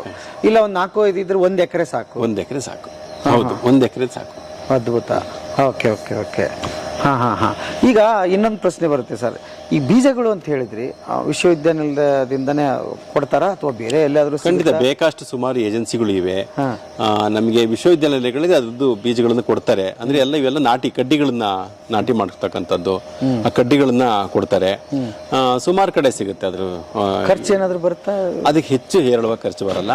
ಇಲ್ಲ ಒಂದ್ 4-5 ಇದ್ರೆ 1 ಎಕರೆ ಸಾಕು. 1 ಎಕರೆ ಸಾಕು. ಹೌದು, 1 ಎಕರೆ ಸಾಕು. ಅದ್ಭುತ. ಓಕೆ. ಈಗ ಇನ್ನೊಂದು ಪ್ರಶ್ನೆ ಬರುತ್ತೆ ಸರ್, ಈ ಬೀಜಗಳು ಅಂತ ಹೇಳಿದ್ರಿ ವಿಶ್ವವಿದ್ಯಾನಿಲಯದಿಂದನೇ ಕೊಡ್ತಾರಾ ಅಥವಾ ಬೇರೆ ಎಲ್ಲಾದ್ರೂ? ಖಂಡಿತ ಬೇಕಷ್ಟು ಸುಮಾರು ಏಜೆನ್ಸಿಗಳು ಇವೆ. ನಮಗೆ ವಿಶ್ವವಿದ್ಯಾನಿಲಯಗಳಿಗೆ ಅದ್ರದ್ದು ಬೀಜಗಳನ್ನು ಕೊಡ್ತಾರೆ. ಅಂದ್ರೆ ಇವೆಲ್ಲ ನಾಟಿ ಕಡ್ಡಿಗಳನ್ನ ನಾಟಿ ಮಾಡ್ತಕ್ಕಂಥದ್ದು, ಆ ಕಡ್ಡಿಗಳನ್ನ ಕೊಡ್ತಾರೆ. ಸುಮಾರು ಕಡೆ ಸಿಗುತ್ತೆ. ಅದ್ರ ಖರ್ಚು ಏನಾದ್ರು ಬರುತ್ತಾ? ಅದಕ್ಕೆ ಹೆಚ್ಚು ಹೇರಳುವ ಖರ್ಚು ಬರಲ್ಲ.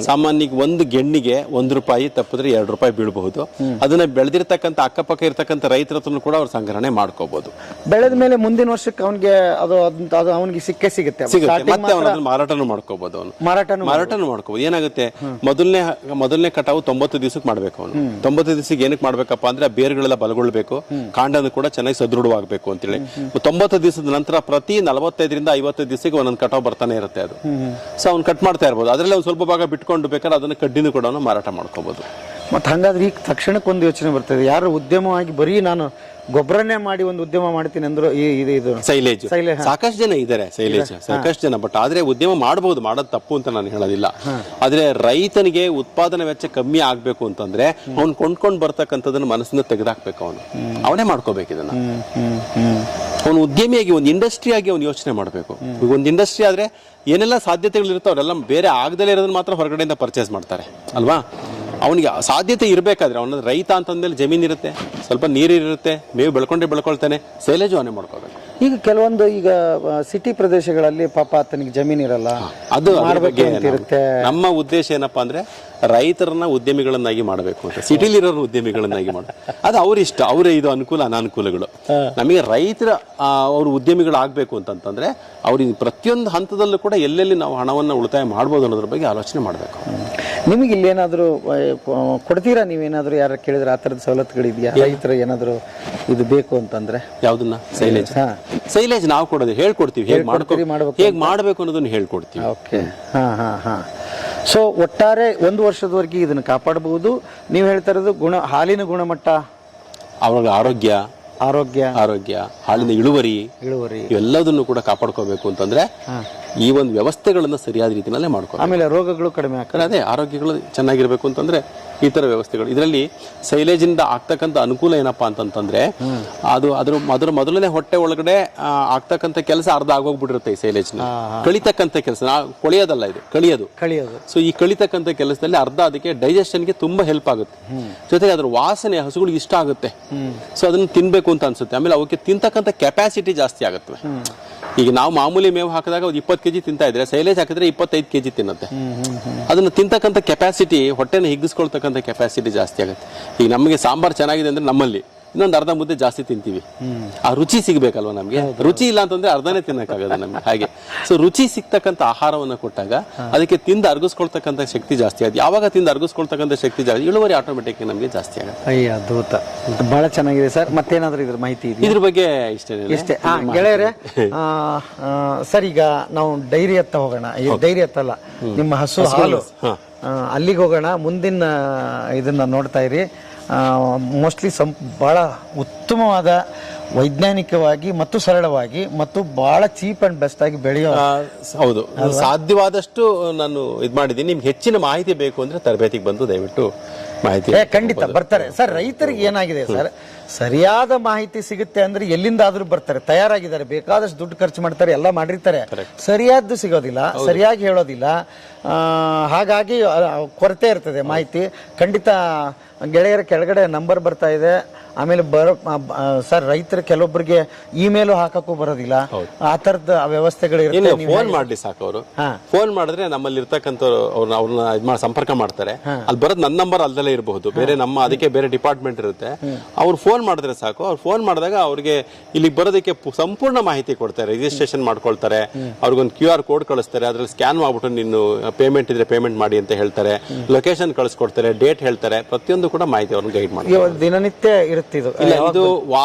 ಸಾಮಾನ್ಯ ಒಂದು ಗೆಣ್ಣಿಗೆ ₹1 ತಪ್ಪಿದ್ರೆ ₹2 ಬೀಳಬಹುದು. ಅದನ್ನ ಬೆಳೆದಿರ್ತಕ್ಕಂಥ ಅಕ್ಕಪಕ್ಕ ಇರ್ತಕ್ಕಂಥ ರೈತರ ಹತ್ರ ಕೂಡ ಅವ್ರು ಸಂಗ್ರಹಣೆ ಮಾಡ್ಕೋಬಹುದು. ಬೆಳೆದ ಮೇಲೆ ಮುಂದಿನ ವರ್ಷಕ್ಕೆ ಅವನಿಗೆ ಅದು ಅವನಿಗೆ ಸಿಗುತ್ತೆ. ಮತ್ತೆ ಅವನ ಮಾರಾಟನೂ ಮಾಡ್ಕೋಬಹುದು. ಅವನು ಮಾರಾಟನೂ ಮಾಡ್ಕೋಬಹುದು. ಏನಾಗುತ್ತೆ, ಮೊದಲನೇ ಕಟಾವು 90 ದಿವಸಕ್ಕೆ ಮಾಡ್ಬೇಕು. ಅವನು 90 ದಿವಸಕ್ಕೆ ಏನಕ್ಕೆ ಮಾಡ್ಬೇಕಪ್ಪ ಅಂದ್ರೆ ಬೇರುಗಳೆಲ್ಲ ಬಲಗೊಳ್ಬೇಕು, ಕಾಂಡನು ಕೂಡ ಚೆನ್ನಾಗಿ ಸದೃಢವಾಗಬೇಕು ಅಂತೇಳಿ. 90 ದಿವಸದ ನಂತರ ಪ್ರತಿ 45ರಿಂದ 50 ದಿವಸಕ್ಕೆ ಒಂದೊಂದು ಕಟಾವು ಬರ್ತಾನೆ ಇರುತ್ತೆ. ಅದು ಸೊ ಅವ್ನು ಕಟ್ ಮಾಡ್ತಾ ಇರ್ಬೋದು. ಅದರಲ್ಲಿ ಒಂದು ಸ್ವಲ್ಪ ಭಾಗ ಬಿಟ್ಕೊಂಡು ಬೇಕಾದ್ರೆ ಅದನ್ನ ಕಡ್ಡಿನೂ ಕೂಡ ಮಾರಾಟ ಮಾಡ್ಕೋಬಹುದು. ಮತ್ತೆ ಹಂಗಾದ್ರೆ ಈಗ ತಕ್ಷಣಕ್ಕೆ ಒಂದು ಯೋಚನೆ ಬರ್ತದೆ, ಯಾರು ಉದ್ಯಮವಾಗಿ ಬರೀ ನಾನು ಗೊಬ್ಬರನೇ ಮಾಡಿ ಒಂದು ಉದ್ಯಮ ಮಾಡ್ತೀನಿ ಅಂದ್ರು ಇದು ಸೈಲೇಜ್ ಸಾಕಷ್ಟು ಜನ ಇದ್ದಾರೆ. ಸೈಲೇಜ್ ಸಾಕಷ್ಟು ಜನ, ಬಟ್ ಆದ್ರೆ ಉದ್ಯಮ ಮಾಡಬಹುದು, ಮಾಡೋದು ತಪ್ಪು ಅಂತ ನಾನು ಹೇಳೋದಿಲ್ಲ. ಆದ್ರೆ ರೈತನಿಗೆ ಉತ್ಪಾದನಾ ವೆಚ್ಚ ಕಮ್ಮಿ ಆಗ್ಬೇಕು ಅಂತಂದ್ರೆ ಅವ್ನು ಕೊಂಡ್ಕೊಂಡು ಬರ್ತಕ್ಕಂಥದನ್ನ ಮನಸ್ಸಿಂದ ತೆಗೆದಾಕ್ಬೇಕು. ಅವನೇ ಮಾಡ್ಕೋಬೇಕು ಇದನ್ನ. ಅವನು ಉದ್ಯಮಿಯಾಗಿ ಒಂದು ಇಂಡಸ್ಟ್ರಿ ಆಗಿ ಅವ್ನು ಯೋಚನೆ ಮಾಡಬೇಕು. ಈಗ ಒಂದು ಇಂಡಸ್ಟ್ರಿ ಆದ್ರೆ ಏನೆಲ್ಲ ಸಾಧ್ಯತೆಗಳಿರುತ್ತೋ ಅವರೆಲ್ಲ ಬೇರೆ ಆಗದಲ್ಲೇ ಇರೋದನ್ನ ಮಾತ್ರ ಹೊರಗಡೆಯಿಂದ ಪರ್ಚೇಸ್ ಮಾಡ್ತಾರೆ ಅಲ್ವಾ. ಅವನಿಗೆ ಸಾಧ್ಯತೆ ಇರಬೇಕಾದ್ರೆ ಅವನ ರೈತ ಅಂತಂದ್ಮೇಲೆ ಜಮೀನು ಇರುತ್ತೆ, ಸ್ವಲ್ಪ ನೀರಿರುತ್ತೆ, ಮೇವು ಬೆಳ್ಕೊಳ್ತಾನೆ, ಸೈಲೇಜು ಅವನೇ ಮಾಡ್ಕೋಬೇಕು. ಈಗ ಕೆಲವೊಂದು ಈಗ ಸಿಟಿ ಪ್ರದೇಶಗಳಲ್ಲಿ ಪಾಪ ಆತನಿಗೆ ಜಮೀನು ಇರಲ್ಲ, ಅದು ನಮ್ಮ ಉದ್ದೇಶ ಏನಪ್ಪಾ ಅಂದ್ರೆ ರೈತರನ್ನ ಉದ್ಯಮಿಗಳನ್ನಾಗಿ ಮಾಡಬೇಕು ಅಂತ, ಸಿಟಿಲಿರೋರು ಉದ್ಯಮಿಗಳನ್ನಾಗಿ ಮಾಡ. ಅದು ಅವ್ರ ಇಷ್ಟ, ಅವರೇ ಇದು ಅನುಕೂಲ ಅನಾನುಕೂಲಗಳು. ನಮಗೆ ರೈತರ ಅವ್ರ ಉದ್ಯಮಿಗಳಾಗಬೇಕು ಅಂತಂತಂದ್ರೆ ಅವ್ರಿಗೆ ಪ್ರತಿಯೊಂದು ಹಂತದಲ್ಲೂ ಕೂಡ ಎಲ್ಲೆಲ್ಲಿ ನಾವು ಹಣವನ್ನು ಉಳಿತಾಯ ಮಾಡ್ಬೋದು ಅನ್ನೋದ್ರ ಬಗ್ಗೆ ಆಲೋಚನೆ ಮಾಡಬೇಕು. ನಿಮಗೆ ಇಲ್ಲೇನಾದರೂ ಕೊಡ್ತೀರಾ? ನೀವೇನಾದರೂ ಯಾರು ಕೇಳಿದ್ರೆ ಆ ಥರದ ಸವಲತ್ತುಗಳಿದೆಯಾ? ರೈತರ ಏನಾದರೂ ಇದು ಬೇಕು ಅಂತಂದ್ರೆ ಯಾವ್ದನ್ನ? ಸೈಲೇಜ್ ನಾವು ಕೊಡೋದು ಹೇಳ್ಕೊಡ್ತೀವಿ, ಹೇಗೆ ಮಾಡಬೇಕು ಅನ್ನೋದನ್ನ ಹೇಳ್ಕೊಡ್ತೀವಿ. ಓಕೆ. ಸೊ ಒಟ್ಟಾರೆ 1 ವರ್ಷದವರೆಗೆ ಇದನ್ನು ಕಾಪಾಡಬಹುದು. ನೀವು ಹೇಳ್ತಾ ಇರೋದು ಹಾಲಿನ ಗುಣಮಟ್ಟ, ಅವಾಗ ಆರೋಗ್ಯ, ಹಾಲಿನ ಇಳುವರಿ ಎಲ್ಲದನ್ನು ಕೂಡ ಕಾಪಾಡ್ಕೋಬೇಕು ಅಂತಂದ್ರೆ ಈ ಒಂದು ವ್ಯವಸ್ಥೆಗಳನ್ನ ಸರಿಯಾದ ರೀತಿಯಲ್ಲೇ ಮಾಡ್ಕೋ. ಆಮೇಲೆ ರೋಗಗಳು ಕಡಿಮೆ ಆಗ್ತದೆ. ಅದೇ ಆರೋಗ್ಯಗಳು ಚೆನ್ನಾಗಿರ್ಬೇಕು ಅಂತಂದ್ರೆ ಈ ತರ ವ್ಯವಸ್ಥೆಗಳು. ಇದರಲ್ಲಿ ಸೈಲೇಜ್ ಇಂದ ಆಗ್ತಕ್ಕಂಥ ಅನುಕೂಲ ಏನಪ್ಪಾ ಅಂತಂತಂದ್ರೆ ಅದ್ರ ಮೊದಲನೇ ಹೊಟ್ಟೆ ಒಳಗಡೆ ಆಗ್ತಕ್ಕಂಥ ಕೆಲಸ ಅರ್ಧ ಆಗೋಗ್ಬಿಟ್ಟಿರುತ್ತೆ. ಈ ಸೈಲೇಜ್ ನ ಕಳಿತಕ್ಕಂಥ ಕೆಲಸ ಕೊಳೆಯೋದಲ್ಲ, ಇದು ಕಳಿಯೋದು. ಸೊ ಈ ಕಳಿತಕ್ಕಂಥ ಕೆಲಸದಲ್ಲಿ ಅರ್ಧ ಅದಕ್ಕೆ ಡೈಜೆಷನ್ಗೆ ತುಂಬಾ ಹೆಲ್ಪ್ ಆಗುತ್ತೆ. ಜೊತೆಗೆ ಅದ್ರ ವಾಸನೆ ಹಸುಗಳಿಗೆ ಇಷ್ಟ ಆಗುತ್ತೆ. ಸೊ ಅದನ್ನ ತಿನ್ಬೇಕು ಅಂತ ಅನ್ಸುತ್ತೆ. ಆಮೇಲೆ ಅವಕ್ಕೆ ತಿಂತಕ್ಕಂಥ ಕೆಪಾಸಿಟಿ ಜಾಸ್ತಿ ಆಗುತ್ತೆ. ಈಗ ನಾವು ಮಾಮೂಲಿ ಮೇವು ಹಾಕಿದಾಗ 20 kg ತಿಂತಾ ಇದ್ರೆ ಸೈಲೇಜ್ ಹಾಕಿದ್ರೆ 25 kg ತಿನ್ನುತ್ತೆ. ಅದನ್ನ ತಿಂತಕ್ಕಂಥ ಕೆಪಾಸಿಟಿ, ಹೊಟ್ಟೆನ ಹಿಗ್ಗಿಸ್ಕೊಳ್ತಕ್ಕಂಥ ಕೆಪಾಸಿಟಿ ಜಾಸ್ತಿ ಆಗುತ್ತೆ. ಈಗ ನಮಗೆ ಸಾಂಬಾರ್ ಚೆನ್ನಾಗಿದೆ ಅಂದ್ರೆ ನಮ್ಮಲ್ಲಿ ಇನ್ನೊಂದು ಅರ್ಧ ಮುದ್ದೆ ಜಾಸ್ತಿ ತಿಂತೀವಿ. ಆ ರುಚಿ ಸಿಗ್ಬೇಕಲ್ವಾ ನಮ್ಗೆ. ರುಚಿ ಇಲ್ಲ ಅಂತಂದ್ರೆ ಅರ್ಧನೇ ತಿನ್ನಕ್ಕಾಗದ ನಮ್ಗೆ. ಹಾಗೆ ಸೊ ರುಚಿ ಸಿಗ್ತಕ್ಕಂಥ ಆಹಾರವನ್ನು ಕೊಟ್ಟಾಗ ಅದಕ್ಕೆ ತಿಂದು ಅರ್ಗಿಸ್ಕೊಳ್ತಕ್ಕಂಥ ಶಕ್ತಿ ಜಾಸ್ತಿ ಆಗುತ್ತೆ. ಯಾವಾಗ ತಿಂದು ಅರ್ಗಿಸ್ಕೊಳ್ತಕ್ಕಂಥ ಶಕ್ತಿ ಜಾಸ್ತಿ, ಇಳುವರಿ ಆಟೋಮೆಟಿಕ್ ನಮಗೆ ಜಾಸ್ತಿ ಆಗುತ್ತೆ. ಅದ್ಭುತ, ಬಹಳ ಚೆನ್ನಾಗಿದೆ ಸರ್. ಮತ್ತೇನಾದ್ರೂ ಇದ್ರ ಮಾಹಿತಿ ಇದೆ? ಇದ್ರ ಬಗ್ಗೆ ಇಷ್ಟೇ ಗೆಳೆಯರೆ. ಸರ್, ಈಗ ನಾವು ಡೈರಿ ಹತ್ತ ಹೋಗೋಣ. ಡೈರಿ ಹತ್ತಲ್ಲ, ನಿಮ್ಮ ಹಸು ಹಾಲು, ಅಲ್ಲಿಗೆ ಹೋಗೋಣ. ಮುಂದಿನ ಇದನ್ನ ನೋಡ್ತಾ ಇರಿ. ಮೋಸ್ಟ್ಲಿ ಬಹಳ ಉತ್ತಮವಾದ, ವೈಜ್ಞಾನಿಕವಾಗಿ ಮತ್ತು ಸರಳವಾಗಿ ಮತ್ತು ಬಹಳ ಚೀಪ್ ಅಂಡ್ ಬೆಸ್ಟ್ ಆಗಿ ಬೆಳೆಯೋ. ಹೌದು, ಸಾಧ್ಯವಾದಷ್ಟು ನಾನು ಇದು ಮಾಡಿದ್ದೀನಿ. ನಿಮ್ಗೆ ಹೆಚ್ಚಿನ ಮಾಹಿತಿ ಬೇಕು ಅಂದ್ರೆ ತರಬೇತಿಗೆ ಬಂದು ದಯವಿಟ್ಟು ಮಾಹಿತಿ ಖಂಡಿತ ಬರ್ತಾರೆ. ಸರ್, ರೈತರಿಗೆ ಏನಾಗಿದೆ ಸರ್, ಸರಿಯಾದ ಮಾಹಿತಿ ಸಿಗುತ್ತೆ ಅಂದ್ರೆ ಎಲ್ಲಿಂದಾದ್ರೂ ಬರ್ತಾರೆ, ತಯಾರಾಗಿದ್ದಾರೆ, ಬೇಕಾದಷ್ಟು ದುಡ್ಡು ಖರ್ಚು ಮಾಡ್ತಾರೆ, ಎಲ್ಲ ಮಾಡಿರ್ತಾರೆ. ಸರಿಯಾದ್ದು ಸಿಗೋದಿಲ್ಲ, ಸರಿಯಾಗಿ ಹೇಳೋದಿಲ್ಲ. ಹಾಗಾಗಿ ಕೊರತೆ ಇರ್ತದೆ ಮಾಹಿತಿ. ಖಂಡಿತ ಗೆಳೆಯರ ಕೆಳಗಡೆ ನಂಬರ್ ಬರ್ತಾ ಇದೆ. ಆಮೇಲೆ ಸರ್, ರೈತರು ಕೆಲವೊಬ್ಬರಿಗೆ ಇಮೇಲ್ ಹಾಕಕ್ಕೂ ಬರೋದಿಲ್ಲ. ಆ ತರದ ವ್ಯವಸ್ಥೆಗಳು ಇರುತ್ತೆ. ಫೋನ್ ಮಾಡ್ಲಿ ಸಾಕು. ಅವರು ಫೋನ್ ಮಾಡಿದ್ರೆ ನಮ್ಮಲ್ಲಿ ಇರ್ತಕ್ಕಂಥವ್ರು ಅವ್ರನ್ನ ಸಂಪರ್ಕ ಮಾಡ್ತಾರೆ. ಅಲ್ಲಿ ಬರೋದು ನನ್ನ ನಂಬರ್ ಅಲ್ದಲ್ಲೇ ಇರಬಹುದು, ಬೇರೆ ನಮ್ಮ ಅದಕ್ಕೆ ಬೇರೆ ಡಿಪಾರ್ಟ್ಮೆಂಟ್ ಇರುತ್ತೆ. ಅವ್ರು ಫೋನ್ ಮಾಡಿದ್ರೆ ಸಾಕು. ಅವ್ರು ಫೋನ್ ಮಾಡಿದಾಗ ಅವ್ರಿಗೆ ಇಲ್ಲಿಗೆ ಬರೋದಕ್ಕೆ ಸಂಪೂರ್ಣ ಮಾಹಿತಿ ಕೊಡ್ತಾರೆ. ರಿಜಿಸ್ಟ್ರೇಷನ್ ಮಾಡ್ಕೊಳ್ತಾರೆ, ಅವ್ರಿಗೊಂದು QR ಕೋಡ್ ಕಳಿಸ್ತಾರೆ. ಅದ್ರಲ್ಲಿ ಸ್ಕ್ಯಾನ್ ಮಾಡ್ಬಿಟ್ಟು ನೀನು ಪೇಮೆಂಟ್ ಇದ್ರೆ ಪೇಮೆಂಟ್ ಮಾಡಿ ಅಂತ ಹೇಳ್ತಾರೆ. ಲೊಕೇಶನ್ ಕಳಿಸ್ಕೊಡ್ತಾರೆ, ಡೇಟ್ ಹೇಳ್ತಾರೆ. ಪ್ರತಿಯೊಂದು ಕೂಡ ಮಾಹಿತಿ ಅವ್ರನ್ನ ಗೈಡ್ ಮಾಡಿ. ದಿನನಿತ್ಯ ಇರುತ್ತೆ ಇದು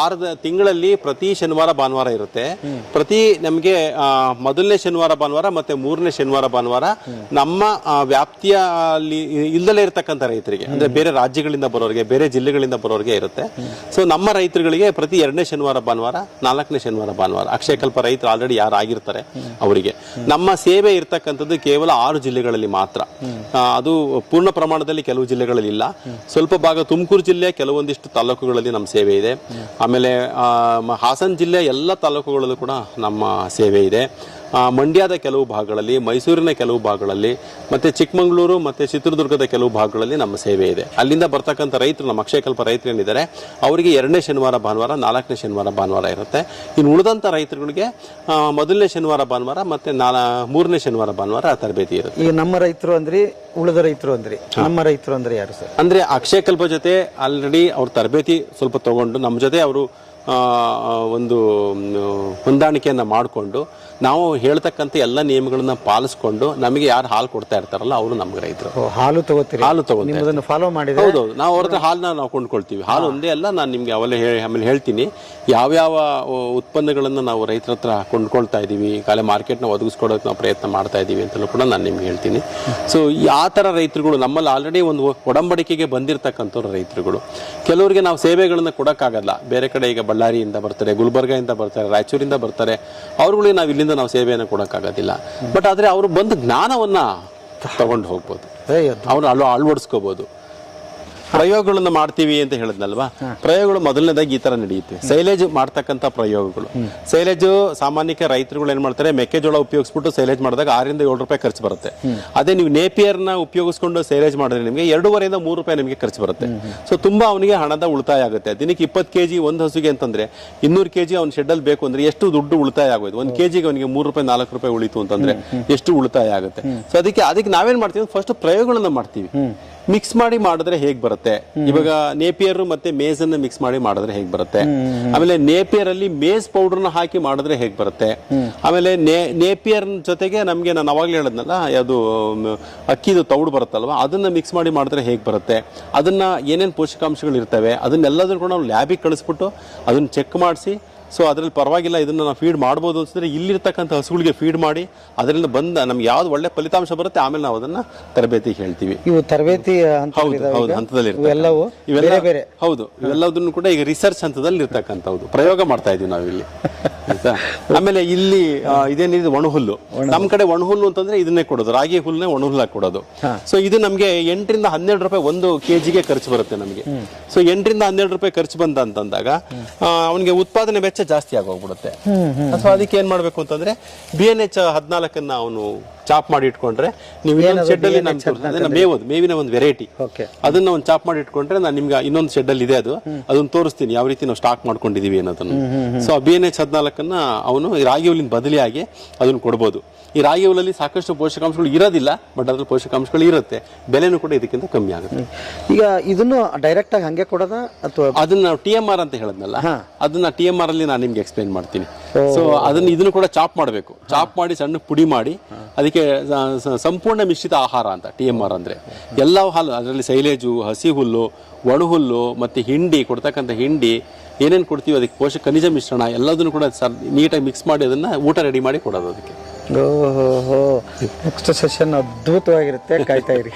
ತಿಂಗಳಲ್ಲಿ ಪ್ರತಿ ಶನಿವಾರ ಭಾನುವಾರ ಇರುತ್ತೆ. ಪ್ರತಿ ನಮಗೆ ಮೊದಲನೇ ಶನಿವಾರ ಭಾನುವಾರ ಮತ್ತೆ 3ನೇ ಶನಿವಾರ ಭಾನುವಾರ ನಮ್ಮ ವ್ಯಾಪ್ತಿಯ ಇಲ್ಲದಲೇ ಇರತಕ್ಕಂಥ ರೈತರಿಗೆ, ಅಂದ್ರೆ ಬೇರೆ ರಾಜ್ಯಗಳಿಂದ ಬರೋರಿಗೆ, ಬೇರೆ ಜಿಲ್ಲೆಗಳಿಂದ ಬರೋರಿಗೆ ಇರುತ್ತೆ. ಸೊ ನಮ್ಮ ರೈತರುಗಳಿಗೆ ಪ್ರತಿ 2ನೇ ಶನಿವಾರ ಭಾನುವಾರ, 4ನೇ ಶನಿವಾರ ಭಾನುವಾರ, ಅಕ್ಷಯಕಲ್ಪ ರೈತರು ಆಲ್ರೆಡಿ ಯಾರು ಆಗಿರ್ತಾರೆ ಅವರಿಗೆ. ನಮ್ಮ ಸೇವೆ ಇರ್ತಕ್ಕಂಥದ್ದು ಕೇವಲ 6 ಜಿಲ್ಲೆಗಳಲ್ಲಿ ಮಾತ್ರ. ಅದು ಪೂರ್ಣ ಪ್ರಮಾಣದಲ್ಲಿ ಕೆಲವು ಜಿಲ್ಲೆಗಳಲ್ಲಿ ಇಲ್ಲ. ಸ್ವಲ್ಪ ಭಾಗ ತುಮಕೂರು ಜಿಲ್ಲೆಯ ಕೆಲವೊಂದಿಷ್ಟು ತಾಲೂಕುಗಳಲ್ಲಿ ತಾಲೂಕುಗಳಲ್ಲಿ ನಮ್ಮ ಸೇವೆ ಇದೆ. ಆಮೇಲೆ ಹಾಸನ ಜಿಲ್ಲೆಯ ಎಲ್ಲ ತಾಲೂಕುಗಳಲ್ಲೂ ಕೂಡ ನಮ್ಮ ಸೇವೆ ಇದೆ. ಮಂಡ್ಯದ ಕೆಲವು ಭಾಗಗಳಲ್ಲಿ, ಮೈಸೂರಿನ ಕೆಲವು ಭಾಗಗಳಲ್ಲಿ, ಮತ್ತು ಚಿಕ್ಕಮಗಳೂರು ಮತ್ತು ಚಿತ್ರದುರ್ಗದ ಕೆಲವು ಭಾಗಗಳಲ್ಲಿ ನಮ್ಮ ಸೇವೆ ಇದೆ. ಅಲ್ಲಿಂದ ಬರ್ತಕ್ಕಂಥ ರೈತರು, ನಮ್ಮ ಅಕ್ಷಯಕಲ್ಪ ರೈತರು ಏನಿದ್ದಾರೆ ಅವರಿಗೆ 2ನೇ ಶನಿವಾರ ಭಾನುವಾರ, 4ನೇ ಶನಿವಾರ ಭಾನುವಾರ ಇರುತ್ತೆ. ಇನ್ನು ಉಳಿದಂಥ ರೈತರುಗಳಿಗೆ ಮೊದಲನೇ ಶನಿವಾರ ಭಾನುವಾರ ಮತ್ತು 3ನೇ ಶನಿವಾರ ಭಾನುವಾರ ತರಬೇತಿ ಇರುತ್ತೆ. ಈಗ ನಮ್ಮ ರೈತರು ಅಂದ್ರಿ, ಉಳಿದ ರೈತರು ಅಂದ್ರಿ, ನಮ್ಮ ರೈತರು ಅಂದ್ರೆ ಯಾರು ಸರ್? ಅಂದರೆ ಅಕ್ಷಯಕಲ್ಪ ಜೊತೆ ಆಲ್ರೆಡಿ ಅವ್ರ ತರಬೇತಿ ಸ್ವಲ್ಪ ತಗೊಂಡು ನಮ್ಮ ಜೊತೆ ಅವರು ಒಂದು ಹೊಂದಾಣಿಕೆಯನ್ನು ಮಾಡಿಕೊಂಡು ನಾವು ಹೇಳ್ತಕ್ಕಂಥ ಎಲ್ಲ ನಿಯಮಗಳನ್ನ ಪಾಲಿಸ್ಕೊಂಡು ನಮಗೆ ಯಾರು ಹಾಲು ಕೊಡ್ತಾ ಇರ್ತಾರಲ್ಲ ಅವರು ನಮ್ಗೆ ರೈತರು. ಹಾಲು ತಗೋತೀರಿ? ಹಾಲು ತಗೊಂಡು ಫಾಲೋ ಮಾಡಿದ್ರೆ? ಹೌದೌದು, ನಾವು ಅವ್ರ ಹತ್ರ ಹಾಲನ್ನ ನಾವು ಕೊಂಡ್ಕೊಳ್ತೀವಿ. ಹಾಲು ಒಂದೇ ಅಲ್ಲ, ನಾನು ನಿಮ್ಗೆ ಆಮೇಲೆ ಹೇಳ್ತೀನಿ ಯಾವ್ಯಾವ ಉತ್ಪನ್ನಗಳನ್ನು ನಾವು ರೈತರ ಹತ್ರ ಕೊಂಡ್ಕೊಳ್ತಾ ಇದ್ದೀವಿ, ಕಾಲೇ ಮಾರ್ಕೆಟ್ನ ಒದಗಿಸ್ಕೊಡೋಕೆ ನಾವು ಪ್ರಯತ್ನ ಮಾಡ್ತಾ ಇದ್ದೀವಿ ಅಂತಲೂ ಕೂಡ ನಾನು ನಿಮ್ಗೆ ಹೇಳ್ತೀನಿ. ಸೊ ಆ ಥರ ರೈತರುಗಳು ನಮ್ಮಲ್ಲಿ ಆಲ್ರೆಡಿ ಒಂದು ಒಡಂಬಡಿಕೆಗೆ ಬಂದಿರತಕ್ಕಂಥವ್ರು ರೈತರುಗಳು. ಕೆಲವರಿಗೆ ನಾವು ಸೇವೆಗಳನ್ನು ಕೊಡೋಕ್ಕಾಗಲ್ಲ, ಬೇರೆ ಕಡೆ ಈಗ ಬಳ್ಳಾರಿಯಿಂದ ಬರ್ತಾರೆ, ಗುಲ್ಬರ್ಗಾಯಿಂದ ಬರ್ತಾರೆ, ರಾಯಚೂರಿಂದ ಬರ್ತಾರೆ, ಅವ್ರುಗಳಿಗೆ ನಾವು ಇಲ್ಲಿಂದ ನಾವು ಸೇವೆಯನ್ನು ಕೊಡೋಕ್ಕಾಗೋದಿಲ್ಲ. ಬಟ್ ಆದರೆ ಅವರು ಬಂದು ಜ್ಞಾನವನ್ನು ತಗೊಂಡು ಹೋಗ್ಬೋದು, ಅವ್ರು ಅಳವಡಿಸ್ಕೋಬೋದು. ಪ್ರಯೋಗಗಳನ್ನು ಮಾಡ್ತೀವಿ ಅಂತ ಹೇಳಿದ್ನಲ್ವಾ, ಪ್ರಯೋಗಗಳು ಮೊದಲನೇದಾಗಿ ಈ ತರ ನಡೆಯುತ್ತೆ. ಸೈಲೇಜ್ ಮಾಡ್ತಕ್ಕಂಥ ಪ್ರಯೋಗಗಳು. ಸೈಲೇಜ್ ಸಾಮಾನ್ಯಕ್ಕೆ ರೈತರುಗಳು ಏನ್ ಮಾಡ್ತಾರೆ, ಮೆಕ್ಕೆಜೋಳ ಉಪಯೋಗಿಸ್ಬಿಟ್ಟು ಸೈಲೇಜ್ ಮಾಡಿದಾಗ 6 ರಿಂದ 7 ರೂಪಾಯಿ ಖರ್ಚು ಬರುತ್ತೆ. ಅದೇ ನೀವು ನೇಪಿಯರ್ನ ಉಪಯೋಗಿಸ್ಕೊಂಡು ಸೈಲೇಜ್ ಮಾಡಿದ್ರೆ ನಿಮಗೆ 2.5 ರಿಂದ 3 ರೂಪಾಯಿ ನಿಮಗೆ ಖರ್ಚು ಬರುತ್ತೆ. ಸೊ ತುಂಬಾ ಅವನಿಗೆ ಹಣದ ಉಳಿತಾಯ ಆಗುತ್ತೆ. ದಿನಕ್ಕೆ 20 kg ಒಂದು ಹಸುಗೆ ಅಂತಂದ್ರೆ 200 kg ಅವ್ನ ಶೆಡ್ಡಲ್ಲಿ ಬೇಕು ಅಂದ್ರೆ ಎಷ್ಟು ದುಡ್ಡು ಉಳಿತಾಯ ಆಗೋದು. 1 kg ಅವನಿಗೆ 3 ರೂಪಾಯಿ 4 ರೂಪಾಯಿ ಉಳಿತು ಅಂತಂದ್ರೆ ಎಷ್ಟು ಉಳಿತಾಯ ಆಗುತ್ತೆ. ಸೊ ಅದಕ್ಕೆ ನಾವೇನ್ ಮಾಡ್ತೀವಿ, ಫಸ್ಟ್ ಪ್ರಯೋಗಗಳನ್ನ ಮಾಡ್ತೀವಿ. ಮಿಕ್ಸ್ ಮಾಡಿ ಮಾಡಿದ್ರೆ ಹೇಗ್ ಬರುತ್ತೆ, ಇವಾಗ ನೇಪಿಯರ್ ಮತ್ತೆ ಮೇಜ್ ಅನ್ನ ಮಿಕ್ಸ್ ಮಾಡಿ ಮಾಡಿದ್ರೆ ಹೇಗ್ ಬರುತ್ತೆ, ಆಮೇಲೆ ನೇಪಿಯರ್ ಅಲ್ಲಿ ಮೇಜ್ ಪೌಡರ್ನ ಹಾಕಿ ಮಾಡಿದ್ರೆ ಹೇಗ್ ಬರುತ್ತೆ, ಆಮೇಲೆ ನೇಪಿಯರ್ ಜೊತೆಗೆ ನಮ್ಗೆ ನಾನು ಅವಾಗ್ಲೇ ಹೇಳದ್ನಲ್ಲ ಯಾವುದು ಅಕ್ಕಿದು ತೌಡು ಬರುತ್ತಲ್ವಾ, ಅದನ್ನ ಮಿಕ್ಸ್ ಮಾಡಿ ಮಾಡಿದ್ರೆ ಹೇಗ್ ಬರುತ್ತೆ, ಅದನ್ನ ಏನೇನ್ ಪೋಷಕಾಂಶಗಳು ಇರ್ತವೆ ಅದನ್ನೆಲ್ಲದನ್ನು ಕೂಡ ನಾವು ಲ್ಯಾಬಿಗೆ ಕಳಿಸ್ಬಿಟ್ಟು ಅದನ್ನ ಚೆಕ್ ಮಾಡಿಸಿ, ಸೊ ಅದರಲ್ಲಿ ಪರವಾಗಿಲ್ಲ ಇದನ್ನ ನಾವು ಫೀಡ್ ಮಾಡ್ಬೋದು ಅನ್ಸಿದ್ರೆ ಇಲ್ಲಿರ್ತಕ್ಕಂಥ ಹಸುಗಳಿಗೆ ಫೀಡ್ ಮಾಡಿ ಅದರಿಂದ ಬಂದ ನಮ್ಗೆ ಯಾವ್ದು ಒಳ್ಳೆ ಫಲಿತಾಂಶ ಬರುತ್ತೆ ಆಮೇಲೆ ನಾವು ಅದನ್ನ ತರಬೇತಿಗೆ ಹೇಳ್ತೀವಿ. ಇವು ತರಬೇತಿ ಹಂತದಲ್ಲಿ ಬೇರೆ ಹೌದು, ಇವೆಲ್ಲದನ್ನು ಕೂಡ ಈಗ ರಿಸರ್ಚ್ ಹಂತದಲ್ಲಿ ಇರ್ತಕ್ಕಂಥದ್ದು ಪ್ರಯೋಗ ಮಾಡ್ತಾ ಇದೀವಿ ನಾವು ಇಲ್ಲಿ. ಆಯ್ತಾ, ಆಮೇಲೆ ಇಲ್ಲಿ ಇದೇನಿದೆ ಒಣಹುಲ್ಲು. ನಮ್ ಕಡೆ ಒಣಹುಲ್ಲು ಅಂತಂದ್ರೆ ಇದನ್ನೇ ಕೊಡೋದು, ರಾಗಿ ಹುಲ್ಲನ್ನೇ ಒಣಹುಲ್ಲಾಗಿ ಕೊಡೋದು. ಸೊ ಇದು ನಮ್ಗೆ 8 ರಿಂದ 12 ರೂಪಾಯಿ 1 kg ಖರ್ಚು ಬರುತ್ತೆ ನಮಗೆ. ಸೊ 8 ರಿಂದ 12 ರೂಪಾಯಿ ಖರ್ಚು ಬಂದ ಅಂತಂದಾಗ ಅವನಿಗೆ ಉತ್ಪಾದನೆ ವೆಚ್ಚ ಜಾಸ್ತಿ ಆಗೋಗ್ಬಿಡುತ್ತೆ. ಅಥವಾ ಅದಕ್ಕೆ ಏನ್ ಮಾಡ್ಬೇಕು ಅಂತಂದ್ರೆ BNH 14 ಅವನು ಚಾಪ್ ಮಾಡಿ ಇಟ್ಕೊಂಡ್ರೆ ನೀವು ಇನ್ನೊಂದು ಶೆಡ್ ಅಲ್ಲಿ ಮೇವಿನ ಒಂದು ವೆರೈಟಿ, ಅದನ್ನ ಒಂದು ಚಾಪ್ ಮಾಡಿ ಇಟ್ಕೊಂಡ್ರೆ ನಾನು ನಿಮ್ಗೆ ಇನ್ನೊಂದು ಶೆಡ್ ಅಲ್ಲಿ ಇದೆ ಅದನ್ನ ತೋರಿಸ್ತೀನಿ ಯಾವ ರೀತಿ ನಾವು ಸ್ಟಾಕ್ ಮಾಡ್ಕೊಂಡಿದೀವಿ ಅನ್ನೋದನ್ನು. ಸೊ BNH 14 ಅವನು ರಾಗಿ ಹುಲ್ಲಿನ ಬದಲಿಯಾಗಿ ಅದನ್ನ ಕೊಡ್ಬೋದು. ಈ ರಾಗಿ ಹುಲ್ಲಲ್ಲಿ ಸಾಕಷ್ಟು ಪೋಷಕಾಂಶಗಳು ಇರೋದಿಲ್ಲ, ಬಟ್ ಅದ್ರಲ್ಲಿ ಪೋಷಕಾಂಶಗಳು ಇರುತ್ತೆ, ಬೆಲೆನೂ ಕೂಡ ಇದಕ್ಕಿಂತ ಕಮ್ಮಿ ಆಗುತ್ತೆ. ಈಗ ಇದನ್ನು ಡೈರೆಕ್ಟ್ ಆಗಿ ಹಂಗೆ ಕೊಡೋದ ಅಥವಾ ಅದನ್ನ ನಾವು TMR ಅಂತ ಹೇಳಿದ್ನಲ್ಲ, ಅದನ್ನ TMR ಅಲ್ಲಿ ನಾನು ನಿಮ್ಗೆ ಎಕ್ಸ್ಪ್ಲೈನ್ ಮಾಡ್ತೀನಿ. ಸೊ ಇದನ್ನು ಕೂಡ ಚಾಪ್ ಮಾಡಬೇಕು, ಚಾಪ್ ಮಾಡಿ ಸಣ್ಣ ಪುಡಿ ಮಾಡಿ ಅದಕ್ಕೆ ಸಂಪೂರ್ಣ ಮಿಶ್ರಿತ ಆಹಾರ ಅಂತ TMR ಅಂದ್ರೆ ಎಲ್ಲ ಹಾಲು, ಅದರಲ್ಲಿ ಸೈಲೇಜು, ಹಸಿ ಹುಲ್ಲು, ಒಣ ಹುಲ್ಲು ಮತ್ತೆ ಹಿಂಡಿ, ಕೊಡ್ತಕ್ಕಂಥ ಹಿಂಡಿ ಏನೇನು ಕೊಡ್ತೀವಿ ಅದಕ್ಕೆ ಪೋಷಕ ಖನಿಜ ಮಿಶ್ರಣ ಎಲ್ಲದನ್ನು ಕೂಡ ನೀಟಾಗಿ ಮಿಕ್ಸ್ ಮಾಡಿ ಅದನ್ನ ಊಟ ರೆಡಿ ಮಾಡಿ ಕೊಡೋದು ಅದಕ್ಕೆ. ನೆಕ್ಸ್ಟ್ ಸೆಷನ್ ಅದ್ಭುತವಾಗಿರುತ್ತೆ, ಕಾಯ್ತಾ ಇರಿ.